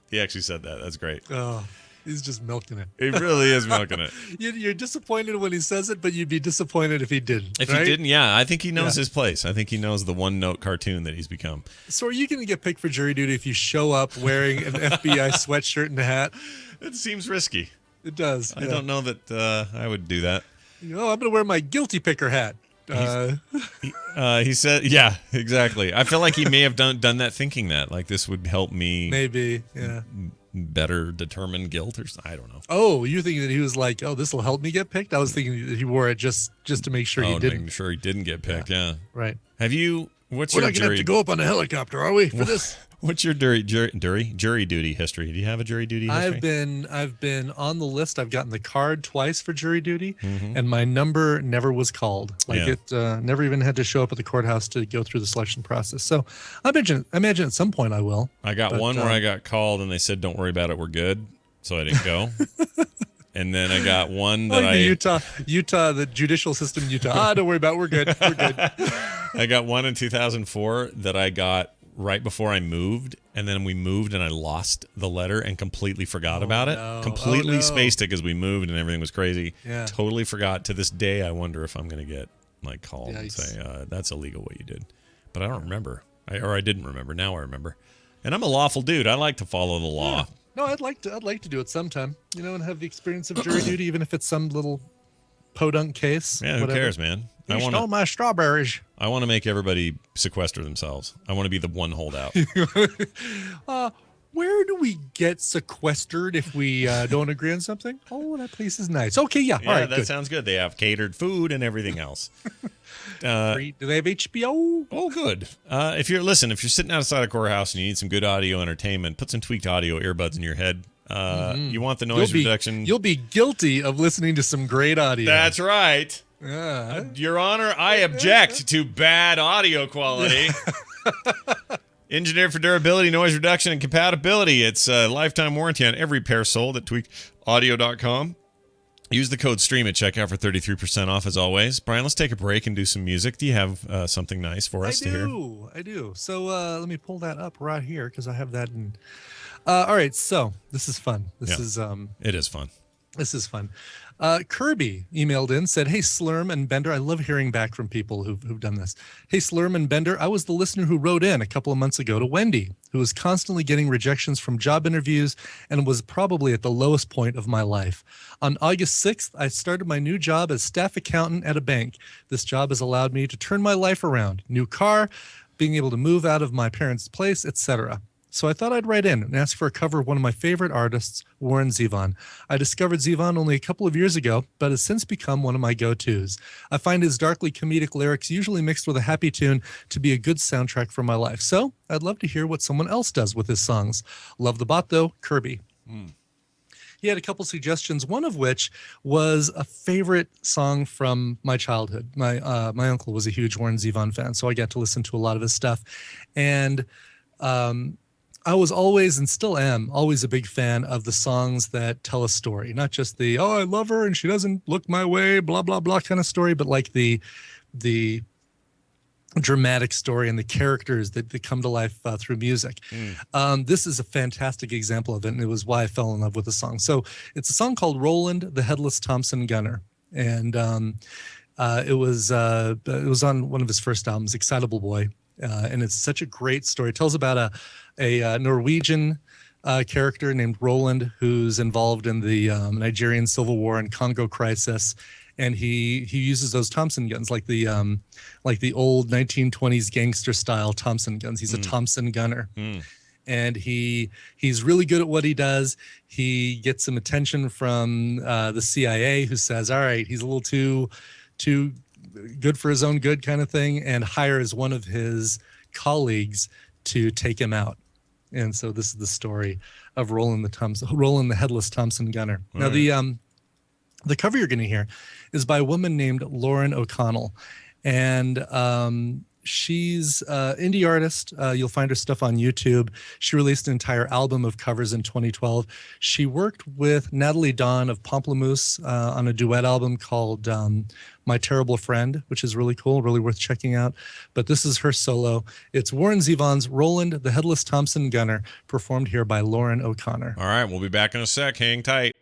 He actually said that. That's great. Oh, he's just milking it. He really is milking it. You're disappointed when he says it, but you'd be disappointed if he didn't. If he didn't, yeah. I think he knows his place. I think he knows the one-note cartoon that he's become. So are you going to get picked for jury duty if you show up wearing an FBI sweatshirt and a hat? It seems risky. It does. I don't know that I would do that. I'm going to wear my guilty picker hat. He said, yeah, exactly. I feel like he may have done that thinking that, like, this would help me maybe, yeah, better determine guilt or something. I don't know. Oh, you're thinking that he was like, oh, this will help me get picked? I was thinking that he wore it just to make sure he didn't. Making sure he didn't get picked, yeah. Right. Have you, what's We're your not going to have to go up on a helicopter, are we, for this? What's your jury duty history? Do you have a jury duty history? I've been on the list. I've gotten the card twice for jury duty, Mm-hmm. and my number never was called. It never even had to show up at the courthouse to go through the selection process. So I imagine at some point I will. I got one where I got called and they said, "Don't worry about it, we're good." So I didn't go. And then I got one that Utah, the judicial system in Utah. Don't worry about it, we're good. We're good. I got one in 2004 that I got right before I moved, and then we moved and I lost the letter and completely forgot about it. no. Completely Oh, no. spaced it because we moved and everything was crazy. Yeah. Totally forgot. To this day, I wonder if I'm going to get like called and Yikes. say, that's illegal what you did. But I don't remember. I didn't remember. Now I remember. And I'm a lawful dude. I like to follow the law. Yeah. No, I'd like to do it sometime, and have the experience of jury duty, even if it's some little podunk case. Yeah, who whatever. cares, man? You stole my strawberries. I want to make everybody sequester themselves. I want to be the one holdout. Where do we get sequestered if we don't agree on something? Oh, that place is nice. Okay, yeah. All right, that good. sounds good. They have catered food and everything else. Do they have HBO? Oh, good. If you're sitting outside a courthouse and you need some good audio entertainment, put some tweaked audio earbuds in your head. You want the noise reduction. You'll be guilty of listening to some great audio. That's right. Your Honor, I object to bad audio quality. Engineered for durability, noise reduction, and compatibility. It's a lifetime warranty on every pair sold at tweakedaudio.com. Use the code STREAM at checkout for 33% off as always. Brian, let's take a break and do some music. Do you have something nice for us to hear? I do. So let me pull that up right here because I have that in. All right, so this is fun. It is fun. This is fun. Kirby emailed in, said, "Hey, Slurm and Bender." I love hearing back from people who've done this. "Hey, Slurm and Bender, I was the listener who wrote in a couple of months ago to Wendy, who was constantly getting rejections from job interviews and was probably at the lowest point of my life. On August 6th, I started my new job as staff accountant at a bank. This job has allowed me to turn my life around. New car, being able to move out of my parents' place, etc. So I thought I'd write in and ask for a cover of one of my favorite artists, Warren Zevon. I discovered Zevon only a couple of years ago, but has since become one of my go-tos. I find his darkly comedic lyrics, usually mixed with a happy tune, to be a good soundtrack for my life. So I'd love to hear what someone else does with his songs. Love the bot, though, Kirby." He had a couple suggestions, one of which was a favorite song from my childhood. My uncle was a huge Warren Zevon fan, so I got to listen to a lot of his stuff. And I was always, and still am, always a big fan of the songs that tell a story, not just the, oh, I love her and she doesn't look my way, blah, blah, blah kind of story, but like the dramatic story and the characters that come to life through music. This is a fantastic example of it, and it was why I fell in love with the song. So it's a song called Roland, the Headless Thompson Gunner. And it was on one of his first albums, Excitable Boy. And it's such a great story. It tells about a Norwegian character named Roland who's involved in the Nigerian Civil War and Congo Crisis, and he uses those Thompson guns like the old 1920s gangster style Thompson guns. He's a Thompson gunner. And he's really good at what he does. He gets some attention from the CIA, who says, all right, he's a little too good for his own good kind of thing, and hires one of his colleagues to take him out. And so this is the story of Roland the Headless Thompson Gunner. Now, the cover you're going to hear is by a woman named Lauren O'Connell, and she's an indie artist. You'll find her stuff on YouTube. She released an entire album of covers in 2012. She worked with Natalie Dawn of Pomplamoose on a duet album called My Terrible Friend, which is really cool, really worth checking out. But this is her solo. It's Warren Zevon's Roland, the Headless Thompson Gunner, performed here by Lauren O'Connor. All right, we'll be back in a sec. Hang tight.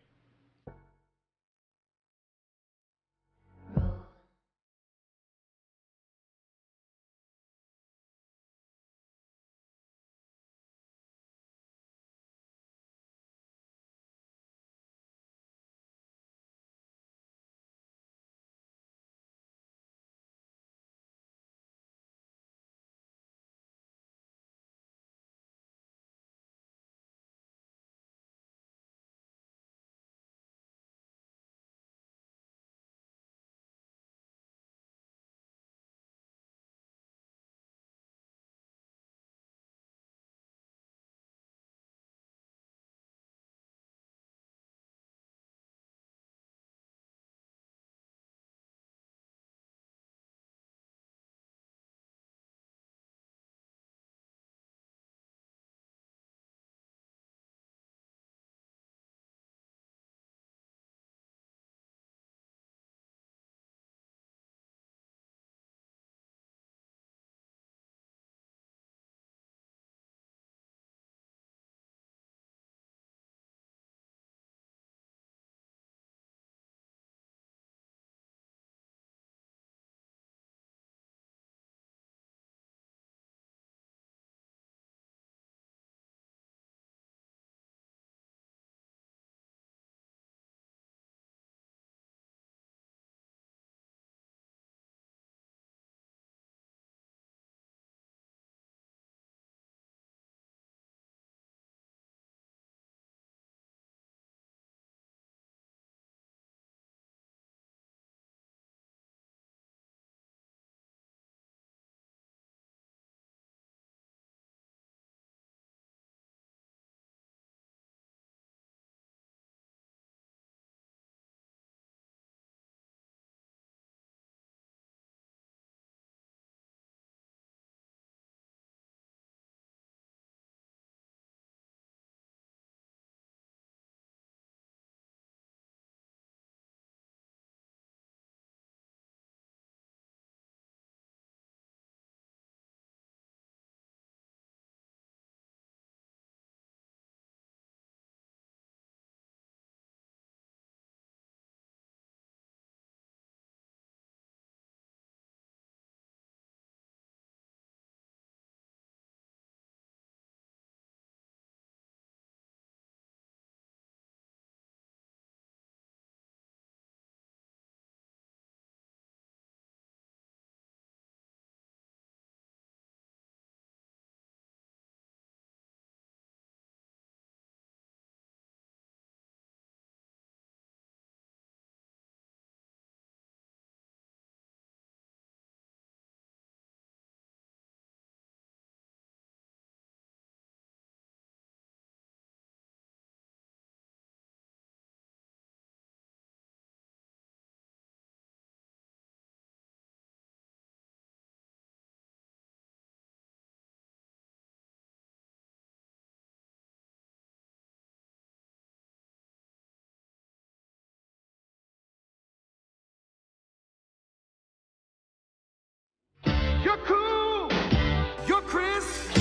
cool, you're crisp,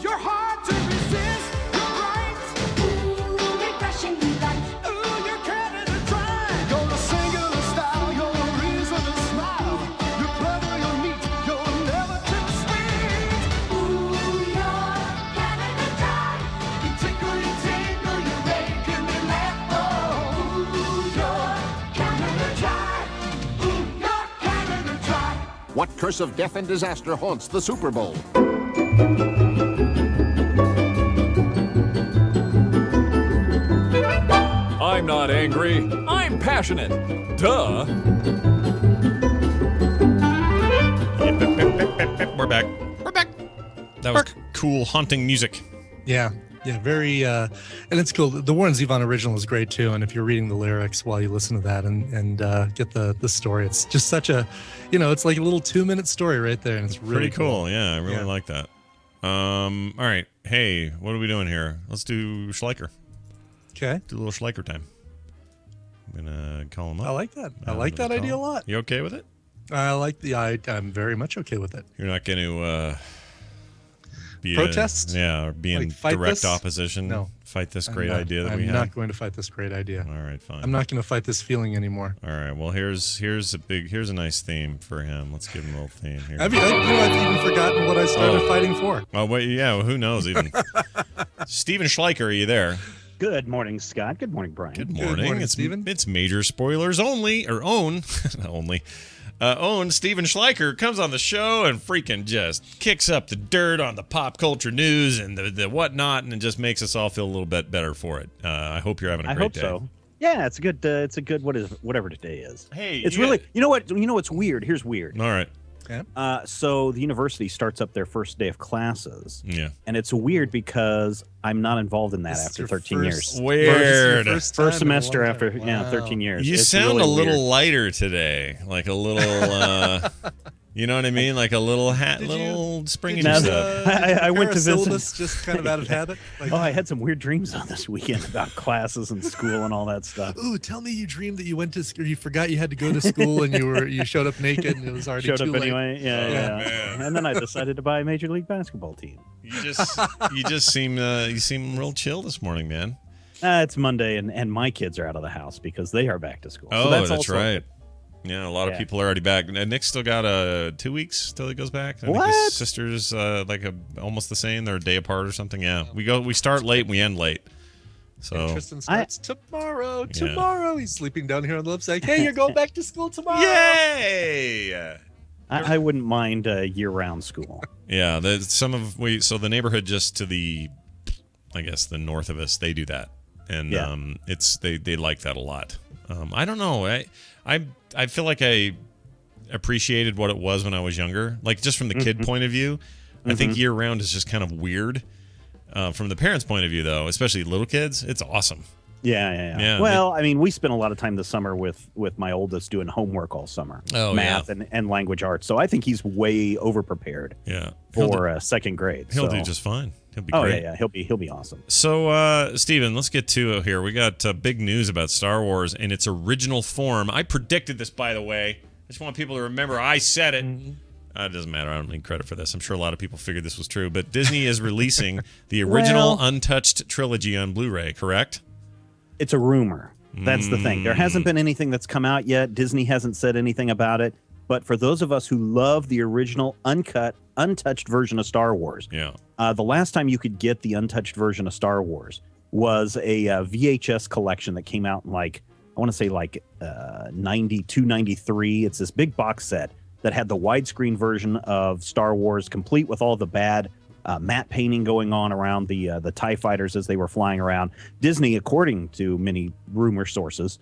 you're hard to resist, you're bright, ooh, refreshingly light, ooh, you're Canada Dry. You're a singular style, you're a reason to smile, you're clever, you're neat, you're never too sweet. Ooh, you're Canada Dry. You tickle, you tingle, you make me laugh. Oh, ooh, you're Canada Dry. Ooh, you're Canada Dry. What curse of death and disaster haunts the Super Bowl? I'm not angry. I'm passionate. Duh. We're back. That was cool, haunting music. Yeah, very, and it's cool. The Warren Zevon original is great too. And if you're reading the lyrics while you listen to that and get the story, it's just such a, it's like a little 2-minute story right there, and it's really Pretty cool. Yeah, I really like that. All right. Hey, what are we doing here? Let's do Schleicher. Okay. Do a little Schleicher time. I'm gonna call him up. I like that. I like that idea a lot. You okay with it? I'm very much okay with it. You're not going to be protest? Or be in direct opposition. No. Fight this great idea that we have. I'm not going to fight this great idea. All right, fine. I'm not going to fight this feeling anymore. All right. Well, here's a nice theme for him. Let's give him a little theme here. I've even forgotten what I started fighting for. Oh wait, yeah. Well, who knows even? Steven Schleicher, are you there? Good morning, Scott. Good morning, Brian. Good morning, Steven. It's major spoilers only, or own Steven Schleicher comes on the show and freaking just kicks up the dirt on the pop culture news and the whatnot, and it just makes us all feel a little bit better for it. I hope you're having a great day. I hope so. Yeah, it's a good whatever today is. Hey, it's really you know what's weird. Here's weird. All right. Yeah. So the university starts up their first day of classes. Yeah. And it's weird because I'm not involved in that after 13 years. Weird. First semester after 13 years. You It's sound really a little weird. lighter today, like a little. You know what I mean? Like a little spring in your step. I went to visit. Just kind of out of habit. Like, I had some weird dreams on this weekend about classes and school and all that stuff. Ooh, tell me you dreamed that you went to school, you forgot you had to go to school, and you showed up naked, and it was already Showed too up late. anyway. Yeah. And then I decided to buy a Major League Basketball team. You just seem real chill this morning, man. It's Monday, and my kids are out of the house because they are back to school. Oh, so that's also right. Yeah, a lot of people are already back. Nick's still got 2 weeks till he goes back. I think What? his sister's almost the same. They're a day apart or something. Yeah, we start late and we end late. So And Tristan starts tomorrow. Tomorrow, he's sleeping down here on the left side. Hey, you're going back to school tomorrow. Yay! I wouldn't mind year-round school. Yeah, so the neighborhood just to the, I guess the north of us, they do that, and they like that a lot. I don't know. I feel like I appreciated what it was when I was younger. Like just from the kid point of view, I think year round is just kind of weird. From the parents' point of view, though, especially little kids, it's awesome. Yeah. Well, I mean, we spent a lot of time this summer with my oldest doing homework all summer. Oh, math and language arts. So I think he's way over prepared. Yeah. For second grade. He'll do just fine. He'll be great. great. Yeah. He'll be awesome. So, Steven, let's get to it here. We got big news about Star Wars in its original form. I predicted this, by the way. I just want people to remember I said it. It doesn't matter. I don't need credit for this. I'm sure a lot of people figured this was true. But Disney is releasing the original untouched trilogy on Blu-ray, correct? It's a rumor. That's the thing. There hasn't been anything that's come out yet. Disney hasn't said anything about it. But for those of us who love the original untouched version of Star Wars, the last time you could get the untouched version of Star Wars was a VHS collection that came out in I want to say 92, 93. It's this big box set that had the widescreen version of Star Wars, complete with all the bad matte painting going on around the TIE fighters as they were flying around. Disney, according to many rumor sources,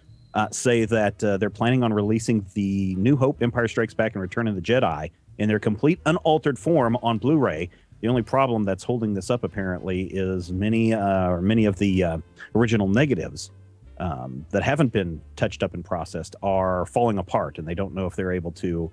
say that they're planning on releasing the New Hope, Empire Strikes Back, and Return of the Jedi in their complete unaltered form on Blu-ray. The only problem that's holding this up, apparently, is many of the original negatives that haven't been touched up and processed are falling apart, and they don't know if they're able to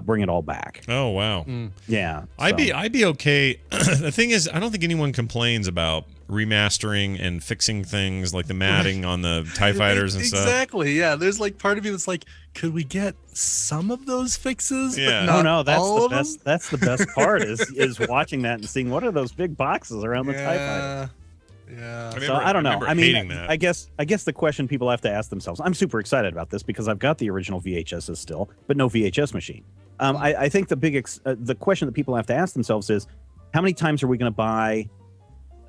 bring it all back. Oh, wow. Yeah. I'd be okay. The thing is, I don't think anyone complains about remastering and fixing things like the matting on the TIE fighters and stuff. Exactly. Yeah. There's like part of me that's like, could we get some of those fixes? Yeah. But not No, that's all the of them? best. That's the best part is watching that and seeing what are those big boxes around the TIE fighter. Yeah. So I don't know. I mean, hating that. I guess the question people have to ask themselves. I'm super excited about this because I've got the original VHSs still, but no VHS machine. I think the question that people have to ask themselves is, how many times are we going to buy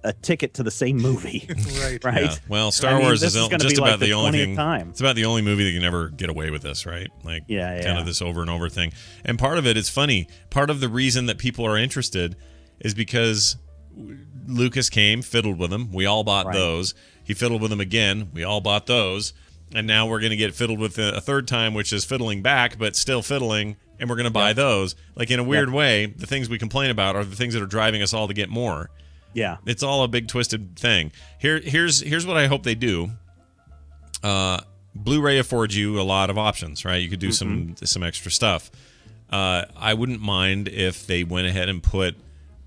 a ticket to the same movie? Right. Right. Yeah. Well, Star Wars is gonna just be about like the only 20th thing. time. It's about the only movie that can never get away with this, right? Like, kind of this over and over thing. And part of it is funny. Part of the reason that people are interested is because Lucas came, fiddled with them. We all bought those. He fiddled with them again. We all bought those. And now we're going to get fiddled with a third time, which is fiddling back, but still fiddling. And we're going to buy those. Like, in a weird way, the things we complain about are the things that are driving us all to get more. Yeah. It's all a big twisted thing. Here's what I hope they do. Blu-ray affords you a lot of options, right? You could do some extra stuff. I wouldn't mind if they went ahead and put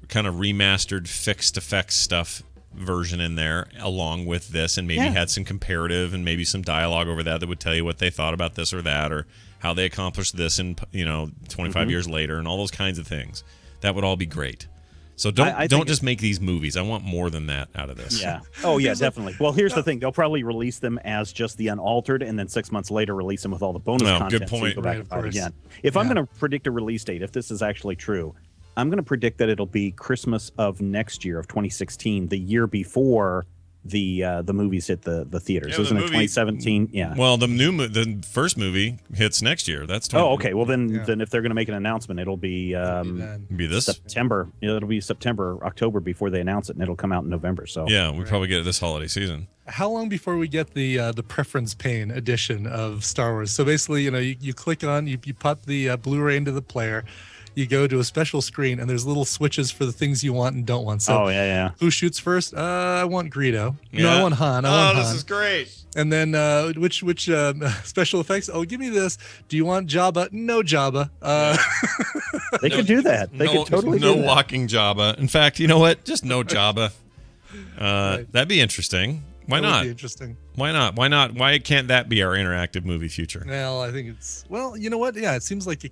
kind of remastered fixed effects stuff version in there along with this, and maybe had some comparative and maybe some dialogue over that would tell you what they thought about this or that, or how they accomplished this in 25 years later, and all those kinds of things. That would all be great. So don't just make these movies. I want more than that out of this. Yeah. Oh yeah, definitely. Well, here's the thing: they'll probably release them as just the unaltered, and then 6 months later release them with all the bonus content. Good So you point. go back and buy it again. If I'm going to predict a release date, if this is actually true, I'm going to predict that it'll be Christmas of next year, of 2016, the year before the movies hit the theaters. Isn't it 2017? Yeah. Well, the first movie hits next year. That's okay. Well, then if they're going to make an announcement, it'll be this September. It'll be September, October before they announce it, and it'll come out in November. So yeah, we probably get it this holiday season. How long before we get the preference pane edition of Star Wars? So basically, you click on, you pop the Blu-ray into the player. You go to a special screen, and there's little switches for the things you want and don't want. So, who shoots first? I want Greedo. No, I want Han. This is great. And then which special effects? Oh, give me this. Do you want Jabba? No Jabba. They could do that. They could totally do that. No walking Jabba. In fact, you know what? Just no Jabba. That'd be interesting. Why That not? would be interesting. Why not? Why not? Why can't that be our interactive movie future? Well, I think it's you know what? Yeah, it seems like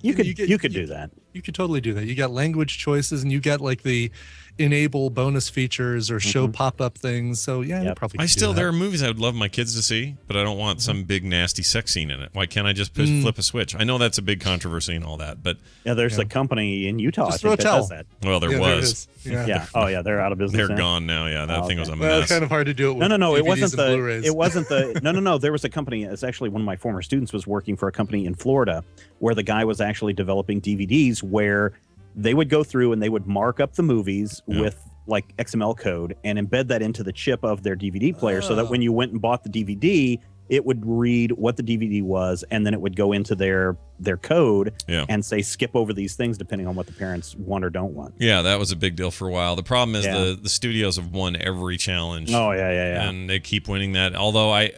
you could do that. You could totally do that. You got language choices, and you got like the enable bonus features or show pop-up things. So yeah, you probably. There are movies I would love my kids to see, but I don't want some big nasty sex scene in it. Why can't I just flip a switch? I know that's a big controversy and all that, but there's a company in Utah Just I think that throw a does towel. that. Well, there Yeah, was. there is. Yeah. Oh yeah, they're out of business. They're now? gone now. Yeah, that thing was a mess. Well, it's kind of hard to do it with No. It DVDs wasn't and the. Blu-rays. It wasn't the. No. There was a company. It's actually one of my former students was working for a company in Florida where the guy was actually developing DVDs where they would go through and they would mark up the movies with like XML code and embed that into the chip of their DVD player so that when you went and bought the DVD, it would read what the DVD was, and then it would go into their code and say skip over these things depending on what the parents want or don't want. Yeah, that was a big deal for a while. The problem is the studios have won every challenge. Oh yeah. And they keep winning that. Although I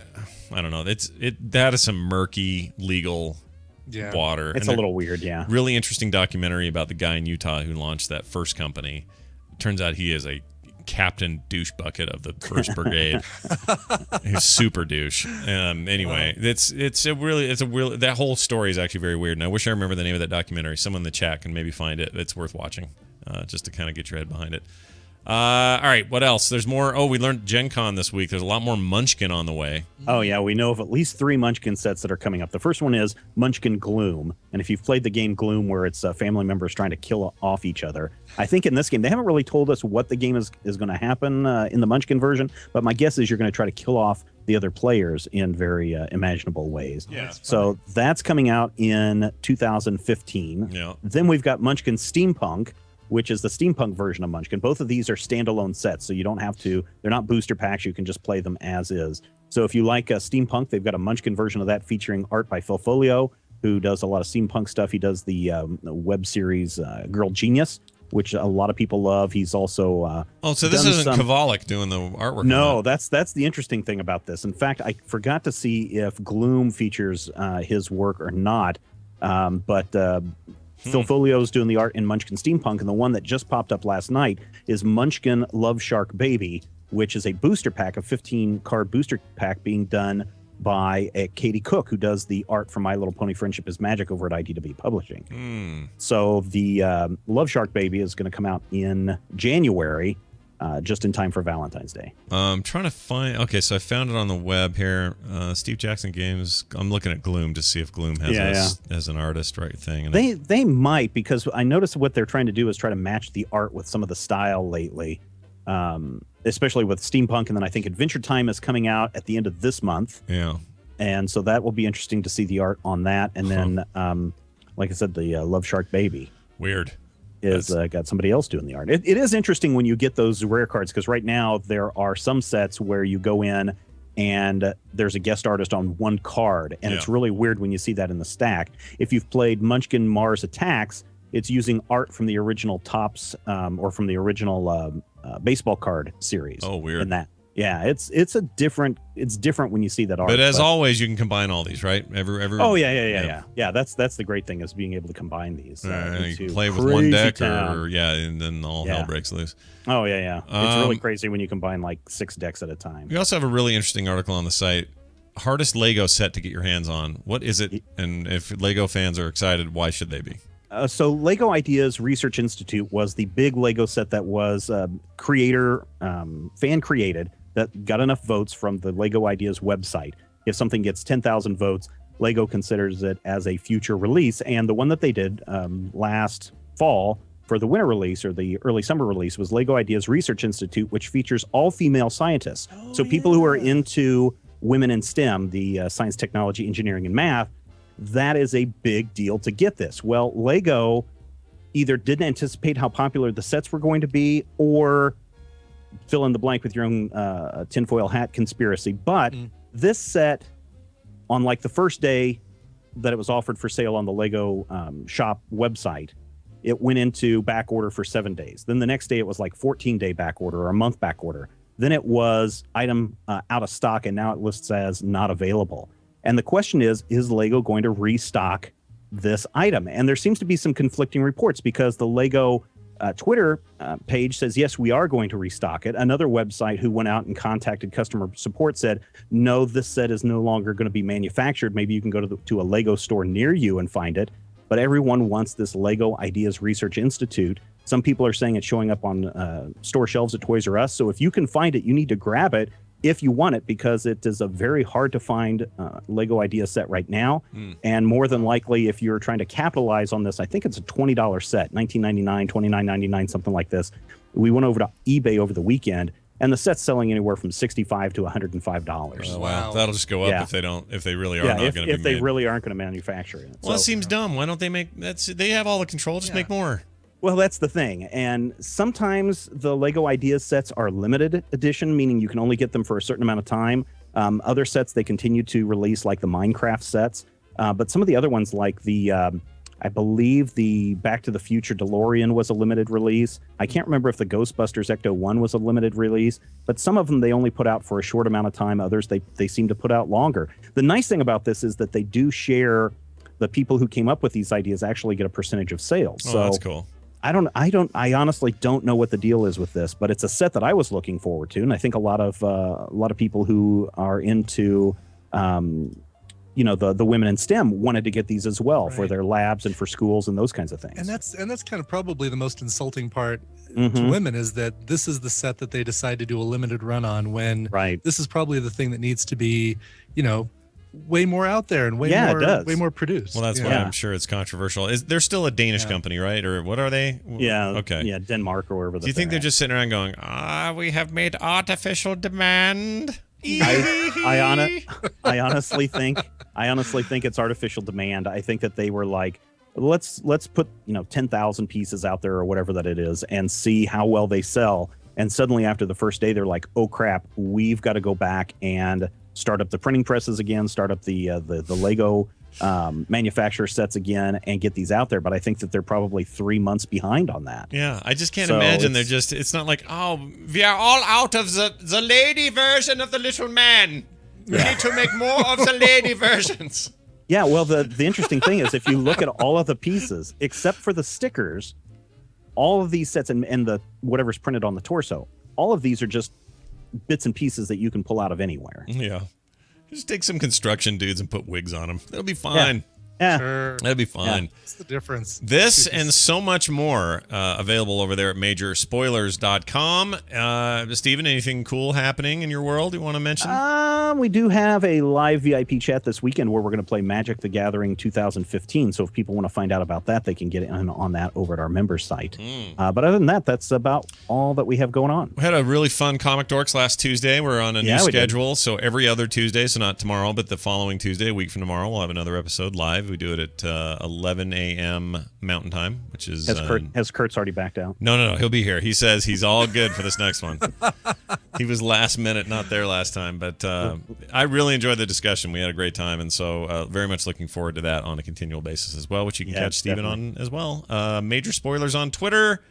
don't know. That is some murky legal water. It's a little weird, yeah. Really interesting documentary about the guy in Utah who launched that first company. Turns out he is a captain douche bucket of the 1st Brigade. He's super douche. Anyway, it's a really that whole story is actually very weird, and I wish I remember the name of that documentary. Someone in the chat can maybe find it. It's worth watching, just to kind of get your head behind it. All right, what else? There's more. Oh, we learned Gen Con this week. There's a lot more Munchkin on the way. Oh, yeah. We know of at least 3 Munchkin sets that are coming up. The first one is Munchkin Gloom. And if you've played the game Gloom, where it's family members trying to kill off each other, I think in this game, they haven't really told us what the game is going to happen in the Munchkin version. But my guess is you're going to try to kill off the other players in very imaginable ways. Yeah. So that's coming out in 2015. Yeah. Then we've got Munchkin Steampunk, which is the steampunk version of Munchkin. Both of these are standalone sets, so you don't have to, they're not booster packs, you can just play them as is. So if you like steampunk, they've got a Munchkin version of that featuring art by Phil Folio, who does a lot of steampunk stuff. He does the web series Girl Genius, which a lot of people love. He's also so this isn't Kovalik doing the artwork. No, that's the interesting thing about this. In fact, I forgot to see if Gloom features his work or not, but Stillfolio's doing the art in Munchkin Steampunk, and the one that just popped up last night is Munchkin Love Shark Baby, which is a booster pack, a 15-card booster pack being done by Katie Cook, who does the art for My Little Pony Friendship is Magic over at IDW Publishing. So the Love Shark Baby is going to come out in January, just in time for Valentine's Day. I'm trying to find... Okay, so I found it on the web here. Steve Jackson Games. I'm looking at Gloom to see if Gloom has as an artist thing. And They might, because I noticed what they're trying to do is try to match the art with some of the style lately, especially with Steampunk. And then I think Adventure Time is coming out at the end of this month. Yeah. And so that will be interesting to see the art on that. And then, like I said, the Love Shark Baby. Weird. Is got somebody else doing the art. It is interesting when you get those rare cards, because right now there are some sets where you go in and there's a guest artist on one card, and it's really weird when you see that in the stack. If you've played Munchkin Mars Attacks, it's using art from the original Topps or from the original baseball card series. Oh, weird. In that. Yeah, it's different when you see that art. But as always, you can combine all these, right? Every Oh yeah. That's the great thing, is being able to combine these. You can play with one deck, and then all hell breaks loose. Oh yeah. It's really crazy when you combine like 6 decks at a time. We also have a really interesting article on the site. Hardest Lego set to get your hands on. What is it? And if Lego fans are excited, why should they be? So Lego Ideas Research Institute was the big Lego set that was fan created, that got enough votes from the Lego Ideas website. If something gets 10,000 votes, Lego considers it as a future release. And the one that they did last fall for the winter release, or the early summer release, was Lego Ideas Research Institute, which features all female scientists. So people who are into women in STEM, the science, technology, engineering, and math, that is a big deal to get this. Well, Lego either didn't anticipate how popular the sets were going to be, or fill in the blank with your own tinfoil hat conspiracy. But this set, on like the first day that it was offered for sale on the Lego shop website, it went into back order for 7 days. Then the next day it was like 14-day back order, or a month back order. Then it was item out of stock, and now it lists as not available. And the question is Lego going to restock this item? And there seems to be some conflicting reports, because the Lego Twitter page says, yes, we are going to restock it. Another website who went out and contacted customer support said, no, this set is no longer going to be manufactured. Maybe you can go to a Lego store near you and find it. But everyone wants this Lego Ideas Research Institute. Some people are saying it's showing up on store shelves at Toys R Us. So if you can find it, you need to grab it if you want it, because it is a very hard to find Lego Idea set right now. And more than likely, if you're trying to capitalize on this, I think it's a $20 set, $19.99, $29.99, something like this. We went over to eBay over the weekend, and the set's selling anywhere from $65 to $105. Oh, wow. That'll just go up if they really are not going to be if they made. really aren't going to manufacture it. Well, that seems dumb. Why don't they make they have all the control, just make more. Well, that's the thing. And sometimes the Lego Ideas sets are limited edition, meaning you can only get them for a certain amount of time. Other sets, they continue to release, like the Minecraft sets. But some of the other ones, like the, I believe the Back to the Future DeLorean was a limited release. I can't remember if the Ghostbusters Ecto-1 was a limited release, but some of them they only put out for a short amount of time. Others, they seem to put out longer. The nice thing about this is that they do share, the people who came up with these ideas actually get a percentage of sales. Oh, so that's cool. I honestly don't know what the deal is with this, but it's a set that I was looking forward to, and I think a lot of people who are into, the women in STEM wanted to get these as well for their labs and for schools and those kinds of things. And that's kind of probably the most insulting part to women, is that this is the set that they decide to do a limited run on, when this is probably the thing that needs to be, way more out there and way more produced. Well, that's why I'm sure it's controversial. They're still a Danish company, right? Or what are they? Yeah. Okay. Yeah, Denmark or wherever. Do you think they're just sitting around going, we have made artificial demand? I honestly think it's artificial demand. I think that they were like, let's put 10,000 pieces out there or whatever that it is, and see how well they sell. And suddenly after the first day, they're like, oh crap, we've got to go back and start up the printing presses again, start up the Lego manufacturer sets again, and get these out there. But I think that they're probably 3 months behind on that. Yeah, I just can't imagine it's not like, we are all out of the lady version of the little man. We need to make more of the lady versions. Yeah, well, the interesting thing is if you look at all of the pieces, except for the stickers, all of these sets and the whatever's printed on the torso, all of these are just bits and pieces that you can pull out of anywhere. Yeah. Just take some construction dudes and put wigs on them. That'll be fine. Yeah. Sure. That'd be fine. What's the difference? This and so much more available over there at majorspoilers.com. Steven, anything cool happening in your world you want to mention? We do have a live VIP chat this weekend where we're going to play Magic the Gathering 2015. So if people want to find out about that, they can get in on that over at our members site. But other than that, that's about all that we have going on. We had a really fun Comic Dorks last Tuesday. We're on a new we did. schedule. So every other Tuesday, so not tomorrow, but the following Tuesday, a week from tomorrow, we'll have another episode live. We do it at 11 a.m. Mountain Time, which is... Has Kurt's already backed out? No. He'll be here. He says he's all good for this next one. He was last minute, not there last time. But I really enjoyed the discussion. We had a great time. And so very much looking forward to that on a continual basis as well, which you can catch Steven on as well. Major Spoilers on Twitter,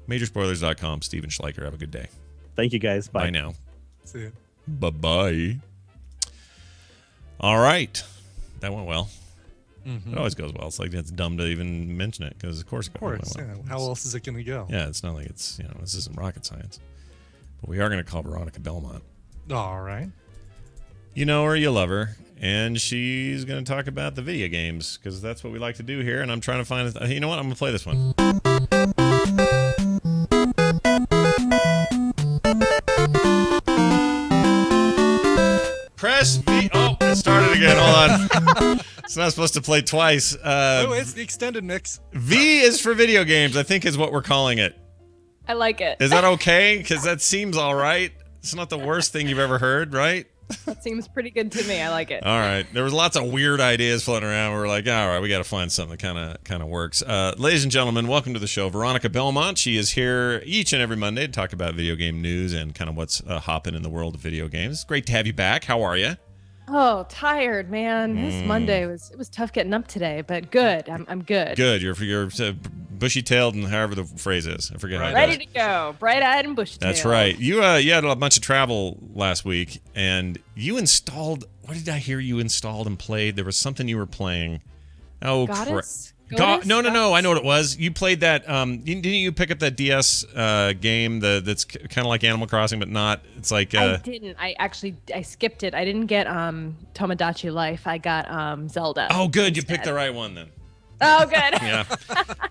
majorspoilers.com. Steven Schleicher. Have a good day. Thank you, guys. Bye. Bye now. See you. Bye-bye. All right. That went well. Mm-hmm. It always goes well. It's like it's dumb to even mention it because, of course, it goes well. Yeah. How else is it going to go? Yeah, it's not like it's, this isn't rocket science. But we are going to call Veronica Belmont. All right. You know her, you love her, and she's going to talk about the video games because that's what we like to do here, and I'm trying to find it. You know what? I'm going to play this one. Press V. Oh, it started again. Hold on. It's not supposed to play twice. Oh, it's the extended mix. V is for video games, I think is what we're calling it. I like it. Is that okay? Because that seems all right. It's not the worst thing you've ever heard, right? That seems pretty good to me. I like it. All right. There was lots of weird ideas floating around. We were like, all right, we got to find something that kind of works. Ladies and gentlemen, welcome to the show. Veronica Belmont. She is here each and every Monday to talk about video game news and kind of what's hopping in the world of video games. It's great to have you back. How are you? Oh, tired, man. This Monday it was tough getting up today, but good. I'm good. Good. You're bushy-tailed and however the phrase is. I forget how it Ready goes. to go. Bright-eyed and bushy-tailed. That's right. You had a bunch of travel last week, and you installed. What did I hear you installed and played? There was something you were playing. Oh, Goddess? No. I know what it was. You played that. Didn't you pick up that DS game that's kind of like Animal Crossing, but not? It's like. I didn't. I skipped it. I didn't get Tomodachi Life. I got Zelda. Oh, good. Instead. You picked the right one then. Oh, good. Yeah.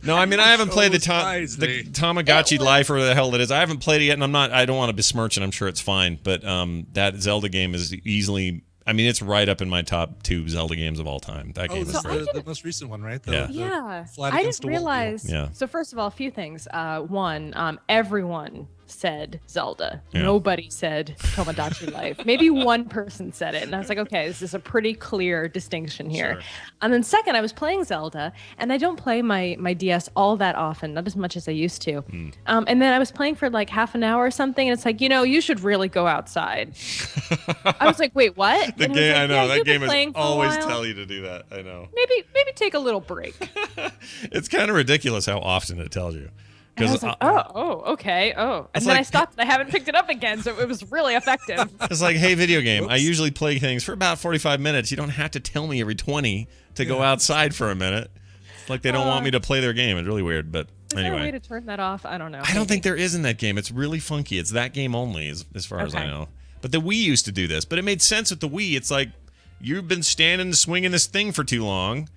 No, I mean I haven't played the Tamagotchi Life or whatever the hell it is. I haven't played it yet, and I don't want to besmirch it. I'm sure it's fine, but that Zelda game is easily. I mean, it's right up in my top 2 Zelda games of all time. That game is the most recent one, right? Yeah. Flat I against didn't the wall deal. realize. Yeah. So first of all, a few things. One, everyone said Zelda. Yeah. Nobody said Tomodachi Life. Maybe one person said it, and I was like, okay, this is a pretty clear distinction here. Sure. And then second, I was playing Zelda, and I don't play my DS all that often, not as much as I used to. And then I was playing for like half an hour or something, and it's like, you should really go outside. I was like, wait, what? The And it was game. like, I know yeah, that you've been game playing is for a always while. tell you to do that. I know. Maybe take a little break. It's kind of ridiculous how often it tells you. And I was like, okay. And It's then I like- stopped and I haven't picked it up again, so it was really effective. It's like, hey, video game. I usually play things for about 45 minutes. You don't have to tell me every 20 to go outside for a minute. It's like they don't want me to play their game. It's really weird, but Is there a way anyway. to turn that off? I don't know. I don't think there is in that game. It's really funky. It's that game only, as far as I Okay. know. But the Wii used to do this. But it made sense with the Wii. It's like, you've been standing and swinging this thing for too long.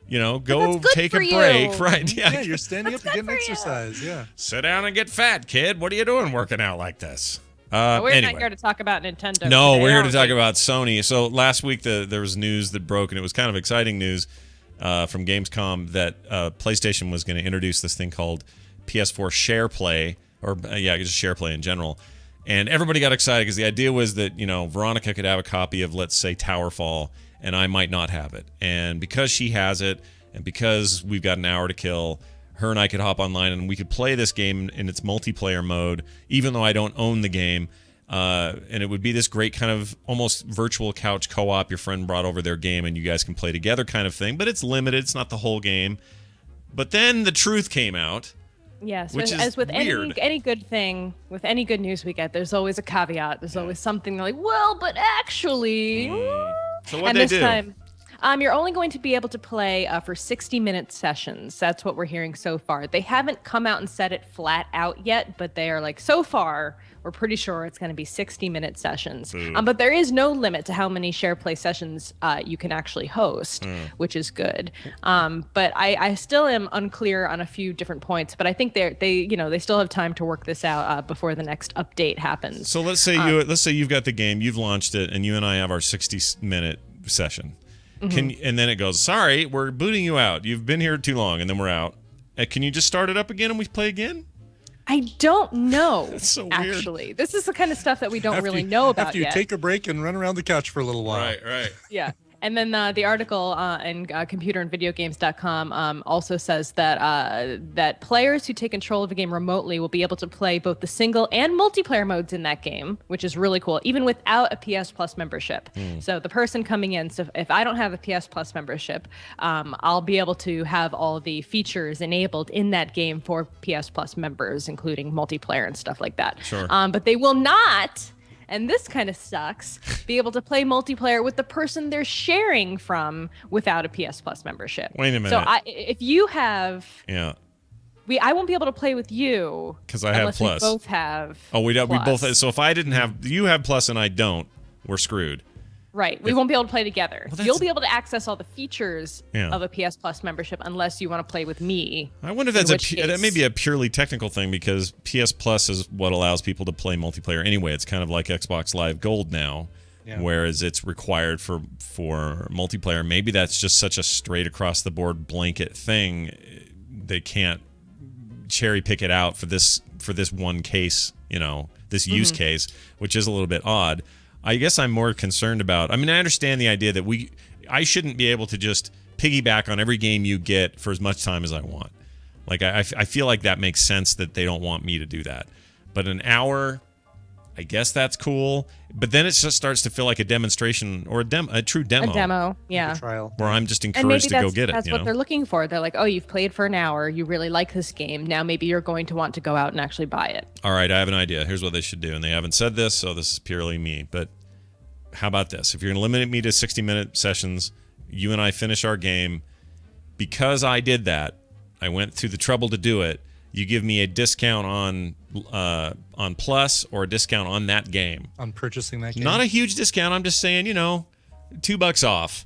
Go take a break. Right. Yeah, you're standing up to get an exercise. Yeah. Sit down and get fat, kid. What are you doing working out like this? We're Anyway. not here to talk about Nintendo. No, today, we're here are to we? talk about Sony. So last week there was news that broke, and it was kind of exciting news from Gamescom that PlayStation was going to introduce this thing called PS4 Share Play, or just Share Play in general. And everybody got excited because the idea was that Veronica could have a copy of, let's say, Towerfall, and I might not have it. And because she has it, and because we've got an hour to kill, her and I could hop online and we could play this game in its multiplayer mode, even though I don't own the game. And it would be this great kind of almost virtual couch co-op. Your friend brought over their game and you guys can play together kind of thing. But it's limited. It's not the whole game. But then the truth came out. Yes, which is as with weird. any good thing, with any good news we get, there's always a caveat. There's always something like, well, but actually. So what and they this do? time, You're only going to be able to play for 60-minute sessions. That's what we're hearing so far. They haven't come out and said it flat out yet, but they are like, so far, we're pretty sure it's going to be 60-minute sessions. But there is no limit to how many share play sessions you can actually host, which is good. But I still am unclear on a few different points. But I think they still have time to work this out before the next update happens. So let's say you've got the game, you've launched it, and you and I have our 60-minute session. And then it goes, sorry, we're booting you out. You've been here too long, and then we're out. Can you just start it up again and we play again? I don't know. That's so weird. Actually, this is the kind of stuff that we don't really know about after you yet. take a break and run around the couch for a little while. Right. Yeah. And then the article in computerandvideogames.com also says that players who take control of a game remotely will be able to play both the single and multiplayer modes in that game, which is really cool, even without a PS Plus membership. So the person coming in, so if I don't have a PS Plus membership, I'll be able to have all the features enabled in that game for PS Plus members, including multiplayer and stuff like that. Sure. But they will not, and this kind of sucks, be able to play multiplayer with the person they're sharing from without a PS Plus membership. Wait a minute. So if you have, I won't be able to play with you because I have unless Plus. We both have. Oh, we Plus. both. So if I didn't have, you have Plus and I don't, we're screwed. Right. We won't be able to play together. Well, You'll be able to access all the features Yeah. of a PS Plus membership unless you want to play with me. I wonder if that may be a purely technical thing because PS Plus is what allows people to play multiplayer anyway. It's kind of like Xbox Live Gold now, whereas it's required for multiplayer. Maybe that's just such a straight across the board blanket thing. They can't cherry pick it out for this one case, this use case, which is a little bit odd. I guess I'm more concerned about, I understand the idea that I shouldn't be able to just piggyback on every game you get for as much time as I want. Like, I feel like that makes sense that they don't want me to do that. But an hour, I guess that's cool. But then it just starts to feel like a demonstration or a true demo. A demo, yeah. Trial. Where I'm just And encouraged maybe to go get it. that's what they're looking for. They're like, oh, you've played for an hour. You really like this game. Now maybe you're going to want to go out and actually buy it. All right, I have an idea. Here's what they should do. And they haven't said this, so this is purely me. But how about this? If you're going to limit me to 60-minute sessions, you and I finish our game. Because I did that, I went through the trouble to do it. You give me a discount on Plus or a discount on that game. On purchasing that game? Not a huge discount. I'm just saying, $2 off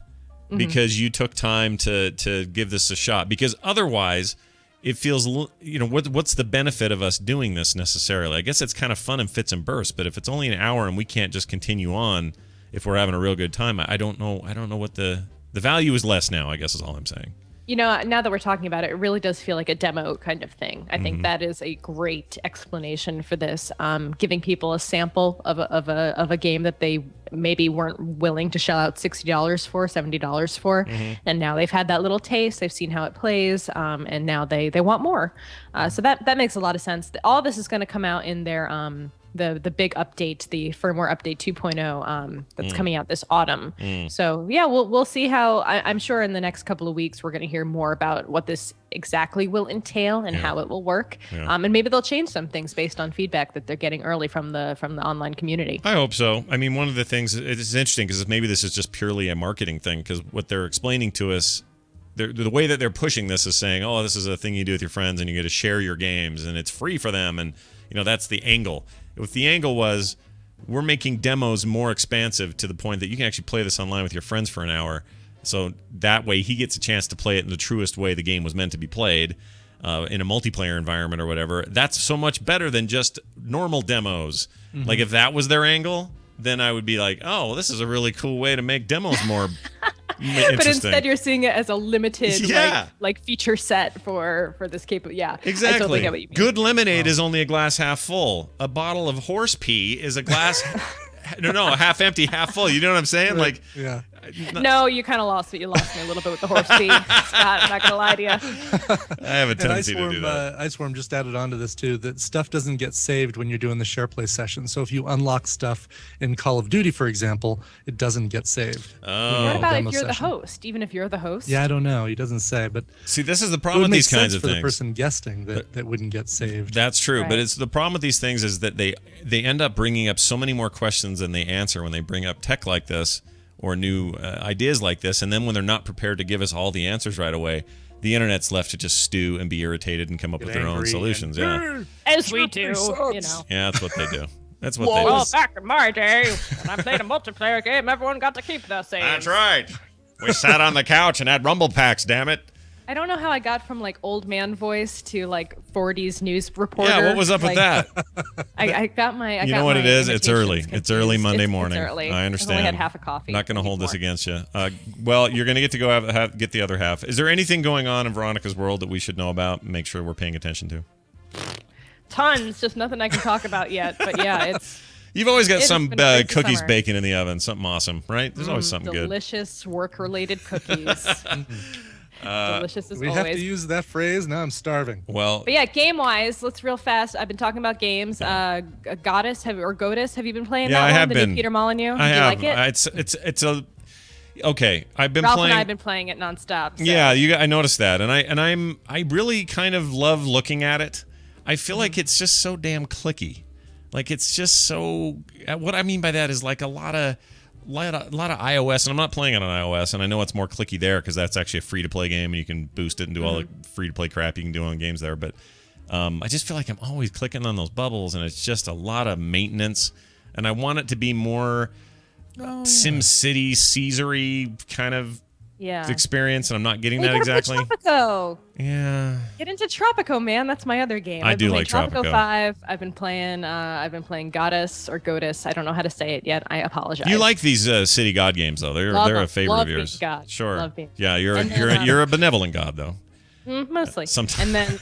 because you took time to give this a shot. Because otherwise, it feels, what's the benefit of us doing this necessarily? I guess it's kind of fun in fits and bursts, but if it's only an hour and we can't just continue on if we're having a real good time, I don't know what the value is less now, I guess is all I'm saying. Now that we're talking about it, it really does feel like a demo kind of thing. I think that is a great explanation for this, giving people a sample of a game that they maybe weren't willing to shell out $60 for, $70 for, and now they've had that little taste. They've seen how it plays, and now they want more. So that makes a lot of sense. All this is going to come out in their the big update, the firmware update 2.0 that's coming out this autumn. So yeah, we'll see how. I'm sure in the next couple of weeks we're going to hear more about what this exactly will entail and how it will work. And maybe they'll change some things based on feedback that they're getting early from the online community. I hope so. One of the things, it's interesting because maybe this is just purely a marketing thing because what they're explaining to us, the way that they're pushing this is saying, oh, this is a thing you do with your friends and you get to share your games and it's free for them, and that's the angle. If the angle was we're making demos more expansive to the point that you can actually play this online with your friends for an hour, so that way he gets a chance to play it in the truest way the game was meant to be played in a multiplayer environment or whatever, that's so much better than just normal demos. Like if that was their angle, then I would be like, oh, well, this is a really cool way to make demos more interesting. But instead you're seeing it as a limited like feature set for this capable. Yeah, exactly. I totally get what you mean. Good lemonade is only a glass half full. A bottle of horse pee is a glass no, half empty, half full. You know what I'm saying? Like, yeah. No, you kind of lost me. You lost me a little bit with the horse pee. Scott, I'm not gonna lie to you. I have a tendency to do that. Iceworm just added onto this too that stuff doesn't get saved when you're doing the share play session. So if you unlock stuff in Call of Duty, for example, it doesn't get saved. Oh. What about if you're the host? Even if you're the host? Yeah, I don't know. He doesn't say, but see, this is the problem with these kinds of for things. The person guesting that wouldn't get saved. That's true, Right. but it's the problem with these things is that they end up bringing up so many more questions than they answer when they bring up tech like this, or new ideas like this. And then when they're not prepared to give us all the answers right away, the internet's left to just stew and be irritated and come up with their own solutions. Yeah. As we do, you know. Yeah, that's what they do. That's what they do. Well, back in my day, when I played a multiplayer game, everyone got to keep their saves. That's right. We sat on the couch and had rumble packs, damn it. I don't know how I got from like old man voice to like 40s news reporter. Yeah, what was up with that? I got my. You know what it is? It's early. imitations It's early confused. Monday It's morning. early. I I've understand. only had half a coffee. Not going to hold this against you. Well, you're going to get to go get the other half. Is there anything going on in Veronica's world that we should know about? Make sure we're paying attention to. Tons, just nothing I can talk about yet. But yeah, it's. You've always got It's some been a crazy cookies summer. baking in the oven, something awesome, right? There's always something good. Delicious work-related cookies. Delicious as we always. have to use that phrase. Now I'm starving. Well, But yeah, game-wise, let's real fast. I've been talking about games. Godus, have you been playing Yeah, that I one? have The been. new Peter Molyneux? I Do have. you like it? It's a. Okay, I've been Ralph playing. and I have been playing it nonstop. So. Yeah, I noticed that, and I really kind of love looking at it. I feel like it's just so damn clicky. Like it's just so. What I mean by that is like a lot of iOS, and I'm not playing it on iOS, and I know it's more clicky there because that's actually a free to play game, and you can boost it and do all the free to play crap you can do on games there. But I just feel like I'm always clicking on those bubbles, and it's just a lot of maintenance, and I want it to be more SimCity, Caesar-y kind of experience, and I'm not getting that exactly. Tropico. Yeah. Get into Tropico, man. That's my other game. I I've do been like playing Tropico. 5. I've been playing Goddess or Godus. I don't know how to say it yet. I apologize. You like these City God games though? They're Love a them. favorite Love of being yours. God. Sure. Love being- Yeah, And then, you're a benevolent God though. Mostly. Sometimes. And then